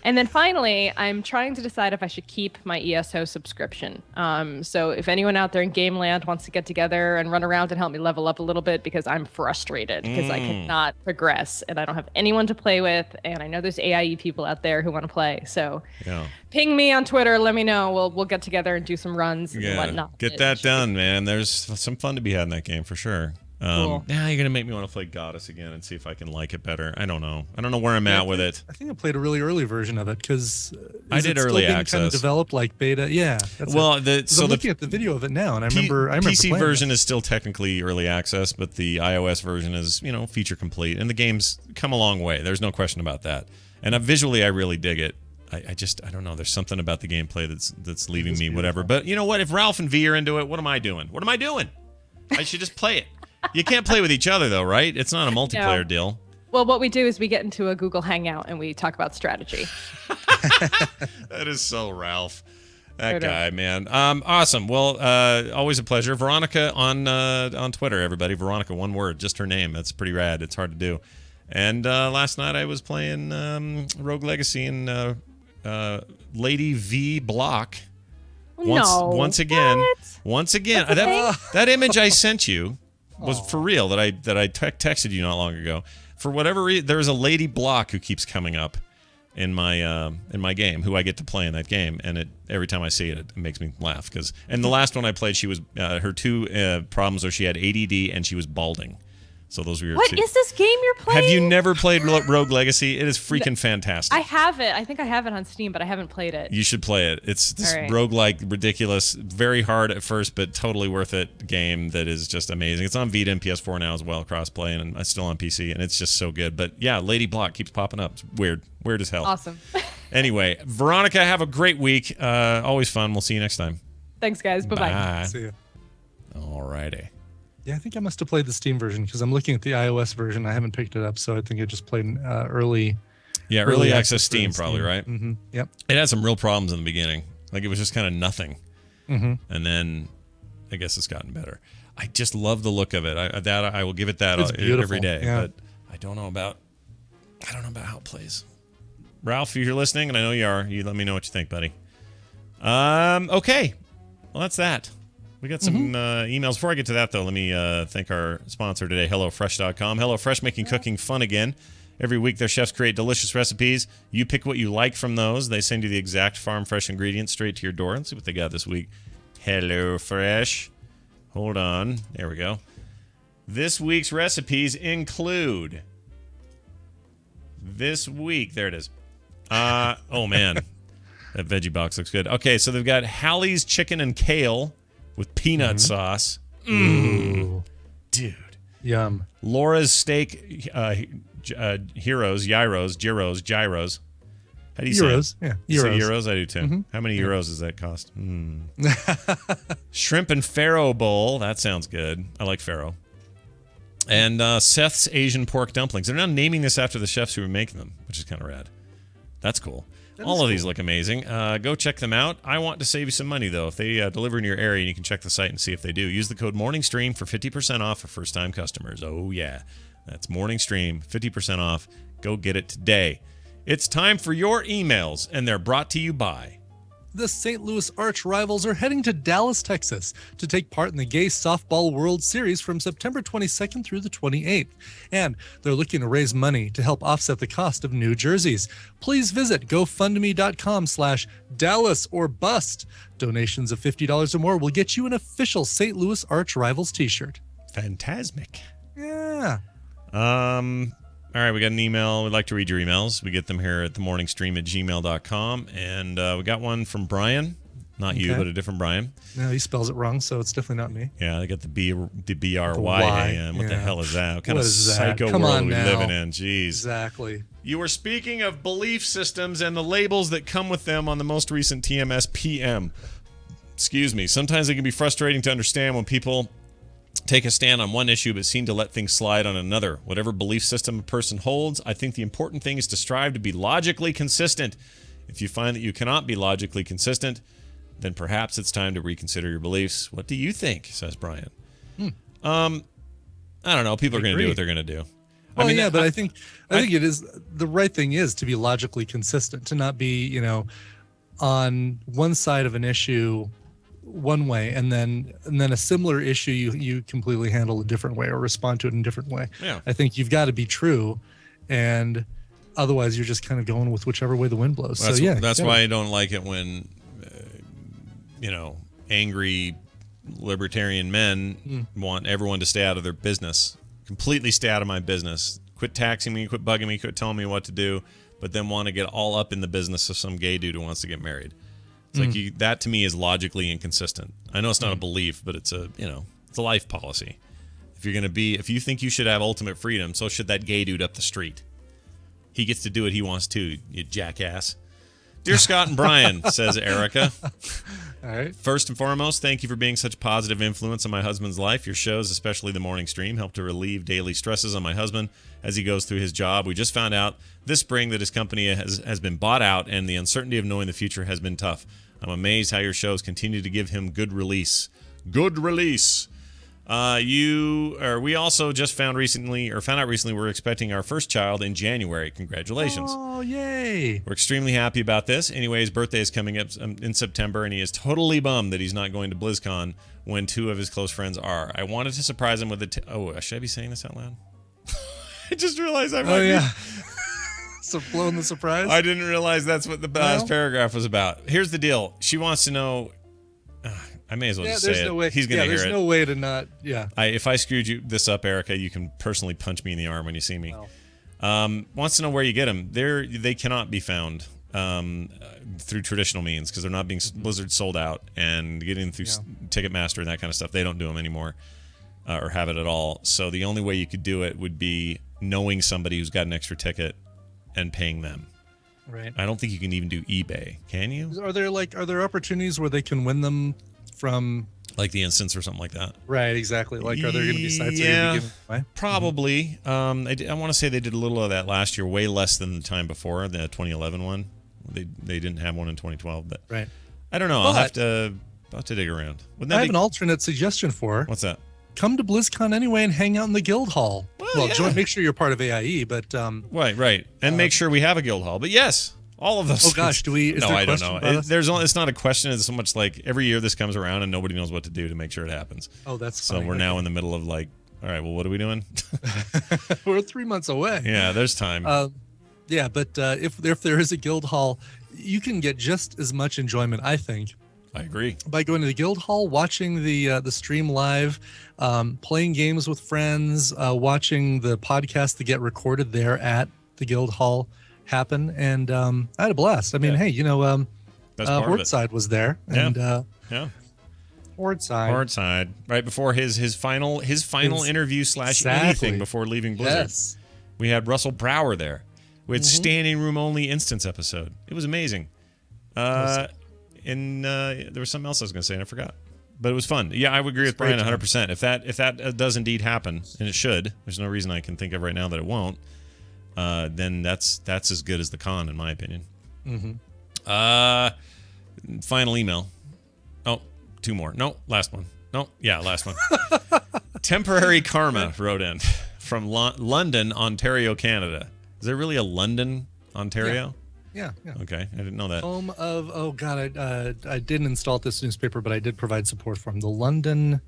and then finally, I'm trying to decide if I should keep my ESO subscription. So if anyone out there in Game Land wants to get together and run around and help me level up a little bit, because I'm frustrated because I cannot progress and I don't have anyone to play with, and I know there's AIE people out there who want to play. So Yeah. ping me on Twitter, let me know. We'll get together and do some runs and Yeah. whatnot. Get that done, man. There's some fun to be had in that game for sure. Cool. Now you're gonna make me want to play Goddess again and see if I can like it better. I don't know. I don't know where I'm at with it. I think I played a really early version of it because I did early kind of access. developed like beta. Yeah. That's Well, it. 'Cause I'm looking at the video of it now, and I remember PC playing version is still technically early access, but the iOS version is, feature complete, and the game's come a long way. There's no question about that. And visually, I really dig it. I don't know. There's something about the gameplay that's leaving me whatever. But you know what? If Ralph and V are into it, what am I doing? What am I doing? I should just play it. You can't play with each other though, right? It's not a multiplayer deal. Well, what we do is we get into a Google Hangout and we talk about strategy. That is so Ralph. That Sure guy, man. Awesome. Well, always a pleasure. Veronica on Twitter, everybody. Veronica, one word, just her name. That's pretty rad. It's hard to do. And last night I was playing Rogue Legacy and Lady V Block. Once again. That image I sent you was for real that I texted you not long ago. For whatever reason, there's a Lady Block who keeps coming up in my game, who I get to play in that game, and every time I see it, it makes me laugh. And the last one I played, she was her two problems are she had ADD and she was balding. So those were your What two. is this game you're playing? Have you never played Rogue Legacy? It is freaking fantastic. I have it. I think I have it on Steam, but I haven't played it. You should play it. It's this All right. roguelike, ridiculous, very hard at first, but totally worth it game that is just amazing. It's on Vita and PS4 now as well, crossplay, and it's still on PC, and it's just so good. But yeah, Lady Block keeps popping up. It's weird. Weird as hell. Awesome. Anyway, Veronica, have a great week. Always fun. We'll see you next time. Thanks, guys. Bye-bye. Bye. See ya. All righty. Yeah, I think I must have played the Steam version because I'm looking at the iOS version. I haven't picked it up, so I think I just played early. Yeah, early access Steam, probably, right? Mm-hmm. Yep. It had some real problems in the beginning. Like, it was just kind of nothing. Mm-hmm. And then I guess it's gotten better. I just love the look of it. I will give it that It's beautiful, every day. yeah. But I don't know about how it plays. Ralph, if you're listening, and I know you are, you let me know what you think, buddy. Okay. Well, that's that. We got some emails. Before I get to that, though, let me thank our sponsor today, HelloFresh.com. HelloFresh making cooking fun again. Every week, their chefs create delicious recipes. You pick what you like from those. They send you the exact farm fresh ingredients straight to your door. Let's see what they got this week. HelloFresh. Hold on. There we go. This week's recipes include... This week, there it is. Oh, man. That veggie box looks good. Okay, so they've got Hallie's chicken and kale with peanut sauce. Dude. Yum. Laura's Steak Gyros. How do you say it? Euros. Yeah. You say Euros. euros? I do too. Mhm. How many euros does that cost? Shrimp and farro bowl. That sounds good. I like farro. And Seth's Asian pork dumplings. They're now naming this after the chefs who were making them, which is kind of rad. That's cool. All of these look amazing. Go check them out. I want to save you some money, though. If they deliver in your area, you can check the site and see if they do. Use the code MorningStream for 50% off for first-time customers. Oh, yeah. That's MorningStream, 50% off. Go get it today. It's time for your emails, and they're brought to you by... The St. Louis arch rivals are heading to Dallas, Texas to take part in the Gay Softball World Series from September 22nd through the 28th. And they're looking to raise money to help offset the cost of new jerseys. Please visit GoFundMe.com/Dallas or Bust. Donations of $50 or more will get you an official St. Louis arch rivals t-shirt. Fantasmic. Yeah. All right, we got an email. We'd like to read your emails. We get them here at themorningstream@gmail.com. And we got one from Brian. Not you, Okay. but a different Brian. No, he spells it wrong, so it's definitely not me. Yeah, they got the BRY. Y, What the yeah. hell is that? What kind What of is that? psycho Come world on are we now. living in? Jeez. Exactly. You were speaking of belief systems and the labels that come with them on the most recent TMS PM. Excuse me. Sometimes it can be frustrating to understand when people take a stand on one issue but seem to let things slide on another. Whatever belief system a person holds, I think the important thing is to strive to be logically consistent. If you find that you cannot be logically consistent, then perhaps it's time to reconsider your beliefs. What do you think? Says Brian. I don't know. People are going to do what they're going to do. Well, but I think it is the right thing is to be logically consistent, to not be, on one side of an issue one way and then a similar issue you completely handle a different way or respond to it in a different way. Yeah. I think you've got to be true, and otherwise you're just kind of going with whichever way the wind blows. That's why I don't like it when angry libertarian men want everyone to stay out of their business. Completely stay out of my business. Quit taxing me, quit bugging me, quit telling me what to do, but then want to get all up in the business of some gay dude who wants to get married. It's like that to me is logically inconsistent. I know it's not a belief, but it's it's a life policy. If you think you should have ultimate freedom, so should that gay dude up the street. He gets to do what he wants to, you jackass. Dear Scott and Brian, says Erica. All right. First and foremost, thank you for being such a positive influence on my husband's life. Your shows, especially the morning stream, help to relieve daily stresses on my husband as he goes through his job. We just found out this spring that his company has been bought out, and the uncertainty of knowing the future has been tough. I'm amazed how your shows continue to give him good release. Good release. We also just found out recently we're expecting our first child in January. Congratulations. Oh, yay. We're extremely happy about this. Anyway, his birthday is coming up in September, and he is totally bummed that he's not going to BlizzCon when two of his close friends are. I wanted to surprise him with should I be saying this out loud? I just realized I might be. So blowing the surprise? I didn't realize that's what the last paragraph was about. Here's the deal. She wants to know... I may as well just say it. No way. He's going to hear it. There's no way to not... Yeah. If I screwed this up, Erica, you can personally punch me in the arm when you see me. Wants to know where you get them. They cannot be found through traditional means because they're not being Blizzard sold out, and getting through Ticketmaster and that kind of stuff. They don't do them anymore or have it at all. So the only way you could do it would be knowing somebody who's got an extra ticket and paying them. Right. I don't think you can even do eBay. Can you? Are there opportunities where they can win them from like the instance or something like that? Right, exactly. Like, are there going to be sites that are Yeah, going to be given away? probably. I want to say they did a little of that last year, way less than the time before, the 2011 one. They didn't have one in 2012, but right. I don't know. I'll have to dig around. I have an alternate suggestion for her. What's that? Come to BlizzCon anyway and hang out in the guild hall. Make sure you're part of AIE, but right, and make sure we have a guild hall. But yes, all of those. Oh gosh, do we? Is no, there a I don't question know. about us? It's not a question. It's so much like every year this comes around and nobody knows what to do to make sure it happens. Oh, that's so funny. we're now in the middle of like, all right, well, what are we doing? We're 3 months away. Yeah, there's time. But if there is a guild hall, you can get just as much enjoyment, I think. I agree. By going to the guild hall, watching the stream live, playing games with friends, watching the podcast that get recorded there at the guild hall happen, and I had a blast. I mean, hey, That's part of it. Hortside was there, and Port side. Right before his final interview / Exactly. anything before leaving Blizzard. Yes. We had Russell Brower there. We had standing room only instance episode. It was amazing. There was something else I was going to say and I forgot. But it was fun. Yeah, I would agree with Brian 100%. If that does indeed happen, and it should, there's no reason I can think of right now that it won't. Then that's as good as the con, in my opinion. Final email. Oh, 2 more. No, last one. No, yeah, last one. Temporary Karma wrote in from London, Ontario, Canada. Is there really a London, Ontario? Yeah. Okay, I didn't know that. Home of I didn't install this newspaper, but I did provide support from the London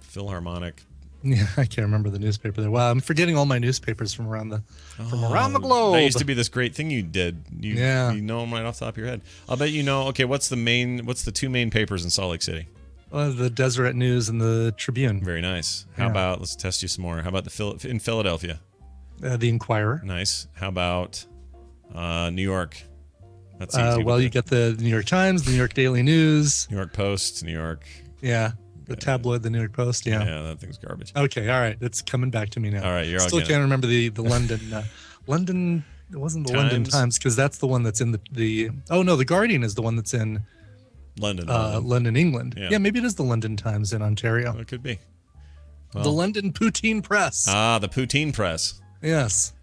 Philharmonic. Yeah, I can't remember the newspaper there. Wow, I'm forgetting all my newspapers from around the globe. That used to be this great thing you did. You know them right off the top of your head. I'll bet you know. Okay, what's the 2 main papers in Salt Lake City? The Deseret News and the Tribune. Very nice. How about, let's test you some more. How about in Philadelphia? The Inquirer. Nice. How about New York? That's easy. Well, you get the New York Times, the New York Daily News, New York Post, New York. Yeah, the tabloid, the New York Post. Yeah, that thing's garbage. Okay, all right, it's coming back to me now. All right, you're still can't remember the London. London. It wasn't the London Times because that's the one that's in the. Oh no, the Guardian is the one that's in London. London, England. Yeah, maybe it is the London Times in Ontario. It could be. Well, the London Poutine Press. The Poutine Press. Yes.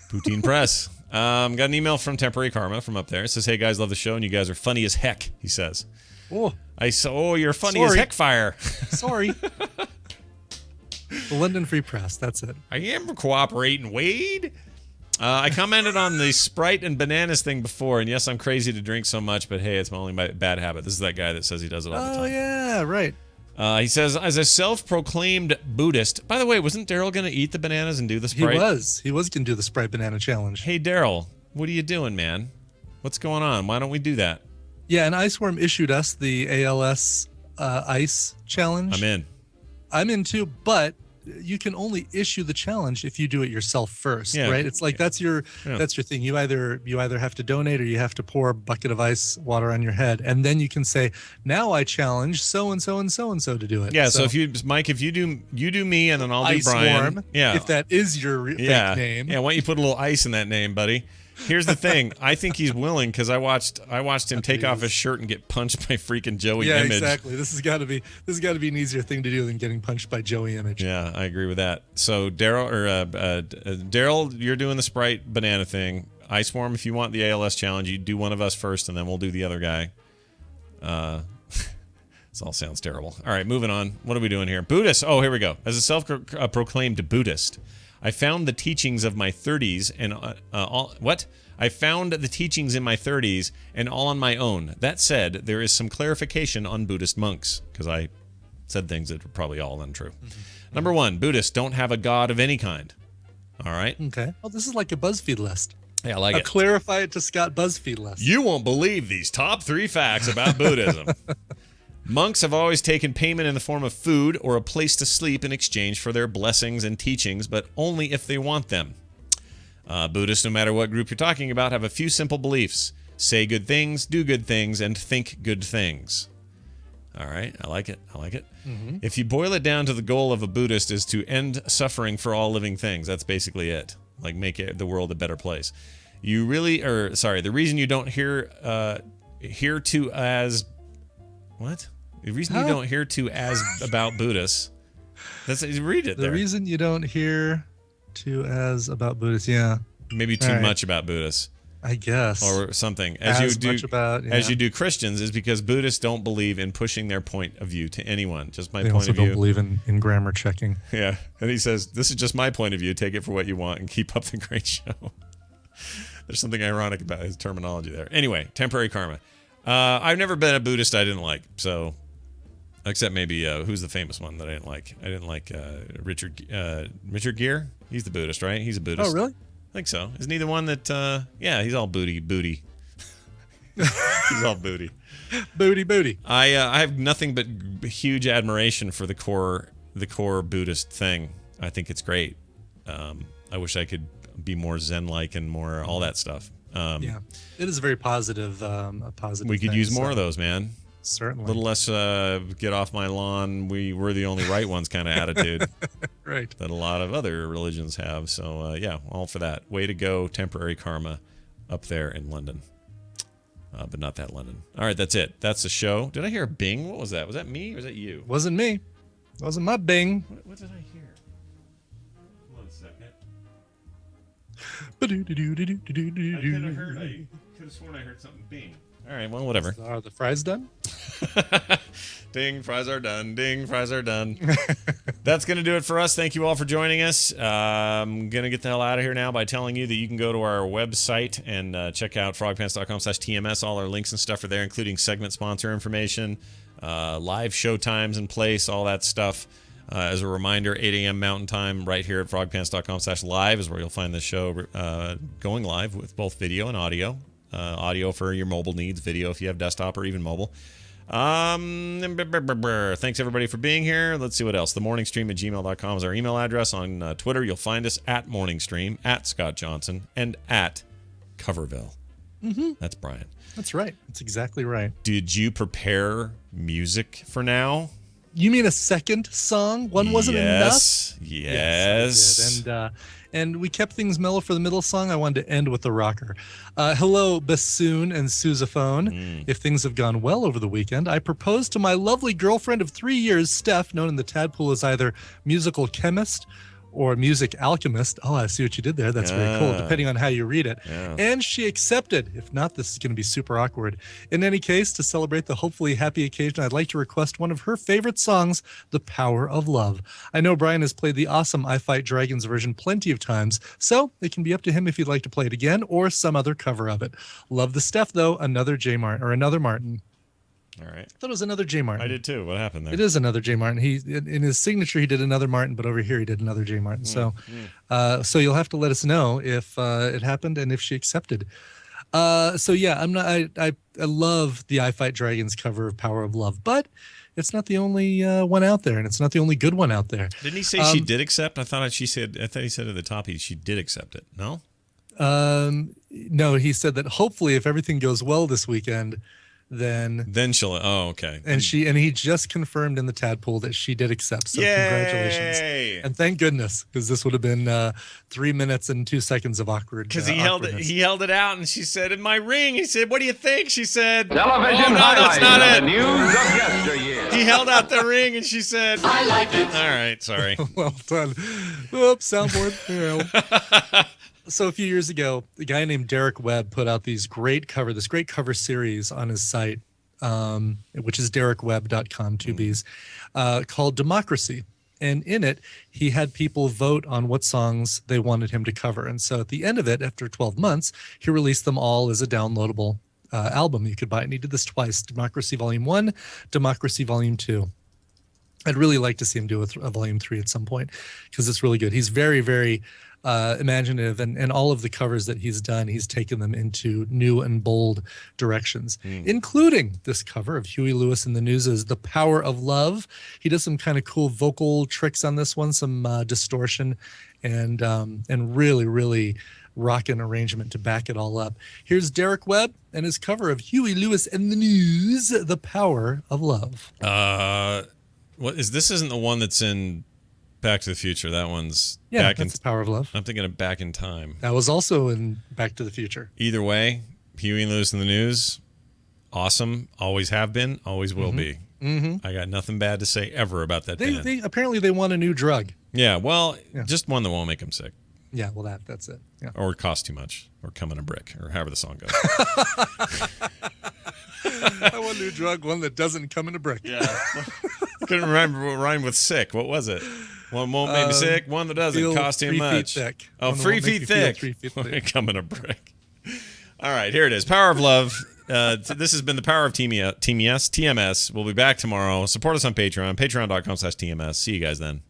Poutine Press. Got an email from Temporary Karma from up there. It says, "Hey guys, love the show and you guys are funny as heck." He says. You're funny as heck fire. Sorry. The London Free Press. That's it. I am cooperating, Wade. I commented on the Sprite and bananas thing before, and yes, I'm crazy to drink so much, but hey, it's my only bad habit. This is that guy that says he does it all the time. Oh yeah, right. He says, as a self-proclaimed Buddhist. By the way, wasn't Daryl going to eat the bananas and do the Sprite? He was going to do the Sprite Banana Challenge. Hey, Daryl, what are you doing, man? What's going on? Why don't we do that? Yeah, and Iceworm issued us the ALS Ice Challenge. I'm in too, but you can only issue the challenge if you do it yourself first, right? It's like that's your thing. You either have to donate or you have to pour a bucket of ice water on your head, and then you can say, "Now I challenge so and so and so and so to do it." Yeah. So if you do me, and then I'll do Brian. Worm, if that is your fake name. Yeah. Why don't you put a little ice in that name, buddy? Here's the thing. I think he's willing because I watched him take off his shirt and get punched by freaking Joey Image. Yeah, exactly. This has got to be an easier thing to do than getting punched by Joey Image. Yeah, I agree with that. So Daryl, you're doing the Sprite banana thing. Iceworm, if you want the ALS challenge, you do one of us first, and then we'll do the other guy. This all sounds terrible. All right, moving on. What are we doing here? Buddhist. Oh, here we go. As a self-proclaimed Buddhist, I found the teachings of my 30s and I found the teachings in my 30s and all on my own. That said, there is some clarification on Buddhist monks because I said things that are probably all untrue. Number 1, Buddhists don't have a god of any kind. All right. Okay. Well, this is like a BuzzFeed list. Yeah, I like it. Clarify it to Scott BuzzFeed list. You won't believe these top 3 facts about Buddhism. Monks have always taken payment in the form of food or a place to sleep in exchange for their blessings and teachings, but only if they want them. Buddhists, no matter what group you're talking about, have a few simple beliefs. Say good things, do good things, and think good things. All right, I like it. Mm-hmm. If you boil it down to the goal of a Buddhist is to end suffering for all living things, that's basically it. Like make the world a better place. The reason you don't hear to as... What? The reason you don't hear to as about Buddhists. Read it there. The reason you don't hear to as about Buddhists, yeah. Maybe too much about Buddhists. I guess. Or something. As you do Christians is because Buddhists don't believe in pushing their point of view to anyone. Just my point of view. They also don't believe in grammar checking. Yeah. And he says, this is just my point of view. Take it for what you want and keep up the great show. There's something ironic about his terminology there. Anyway, Temporary Karma. I've never been a Buddhist I didn't like, so except maybe who's the famous one that I didn't like? I didn't like Richard Gere. He's the Buddhist, right? He's a Buddhist. Oh, really? I think so. Isn't he the one that? He's all booty. He's all booty. Booty. I have nothing but huge admiration for the core Buddhist thing. I think it's great. I wish I could be more Zen-like and more all that stuff. It is a very positive. We could use more of those, man. Certainly. A little less get off my lawn, we're the only right ones kind of attitude. Right. That a lot of other religions have. So, yeah, all for that. Way to go, Temporary Karma, up there in London. But not that London. All right, that's it. That's the show. Did I hear a bing? What was that? Was that me or was that you? Wasn't me. Wasn't my bing. What did I hear? 1 second. I I could have sworn I heard something bing. All right, well, whatever. Are the fries done? Ding, fries are done. Ding, fries are done. That's going to do it for us. Thank you all for joining us. I'm going to get the hell out of here now by telling you that you can go to our website and check out frogpants.com/TMS. All our links and stuff are there, including segment sponsor information, live show times in place, all that stuff. As a reminder, 8 a.m. Mountain Time right here at frogpants.com/live is where you'll find the show going live with both video and audio. Audio for your mobile needs, video if you have desktop or even mobile. Thanks everybody for being here. Let's see what else. themorningstream@gmail.com is our email address. On Twitter, you'll find us at morningstream, at Scott Johnson, and at Coverville. Mm-hmm. That's Brian. That's right. That's exactly right. Did you prepare music for now? You mean a second song? One wasn't enough? Yes. Yes, I did. And we kept things mellow for the middle song. I wanted to end with the rocker. Hello, bassoon and sousaphone. If things have gone well over the weekend, I proposed to my lovely girlfriend of 3 years, Steph, known in the Tadpool as either musical chemist or music alchemist. Oh, I see what you did there. That's very cool, depending on how you read it. Yeah. And she accepted. If not, this is going to be super awkward. In any case, to celebrate the hopefully happy occasion, I'd like to request one of her favorite songs, The Power of Love. I know Brian has played the awesome I Fight Dragons version plenty of times, so it can be up to him if he'd like to play it again or some other cover of it. Love the Steph, though. Another Martin. All right. I thought it was another J. Martin. I did too. What happened there? It is another J. Martin. He in his signature he did another Martin, but over here he did another J. Martin. So you'll have to let us know if it happened and if she accepted. So yeah, I love the I Fight Dragons cover of Power of Love, but it's not the only one out there, and it's not the only good one out there. Didn't he say she did accept? I thought he said at the top she did accept it. No? No, he said that hopefully if everything goes well this weekend, then she'll. Oh, okay. And he just confirmed in the Tadpool that she did accept. So congratulations, and thank goodness, because this would have been 3 minutes and 2 seconds of awkward. Because he held it out, and she said, "In my ring." He said, "What do you think?" She said, Television that's not highlights it. of the news of yesteryear. He held out the ring, and she said, I like it. All right, sorry. Well done. Oops, soundboard. So a few years ago, a guy named Derek Webb put out this great cover series on his site, which is DerekWebb.com, 2Bs, called Democracy. And in it, he had people vote on what songs they wanted him to cover. And so at the end of it, after 12 months, he released them all as a downloadable album you could buy. And he did this twice, Democracy Volume 1, Democracy Volume 2. I'd really like to see him do a Volume 3 at some point because it's really good. He's very, very imaginative, and all of the covers that he's done, he's taken them into new and bold directions, including this cover of Huey Lewis and the News's The Power of Love. He does some kind of cool vocal tricks on this one, some distortion, and really, really rockin' arrangement to back it all up. Here's Derek Webb and his cover of Huey Lewis and the News, The Power of Love. What is this? Isn't the one that's in Back to the Future? That one's that's The Power of Love. I'm thinking of Back in Time. That was also in Back to the Future. Either way, Huey and Lewis in the News, awesome. Always have been, always will be. Mm-hmm. I got nothing bad to say ever about that band. They apparently they want a new drug. Yeah, well, just one that won't make them sick. Yeah, well that's it. Yeah. Or cost too much, or come in a brick, or however the song goes. I want a new drug, one that doesn't come in a brick. Yeah. Couldn't remember what rhymed with sick. What was it? One won't make me sick, one that doesn't cost too much. 3 feet thick. Oh, One that 3 won't make feet you feel thick. 3 feet thick. Come in a brick. All right, here it is. Power of Love. This has been the Power of TMS. We'll be back tomorrow. Support us on Patreon. Patreon.com/TMS. See you guys then.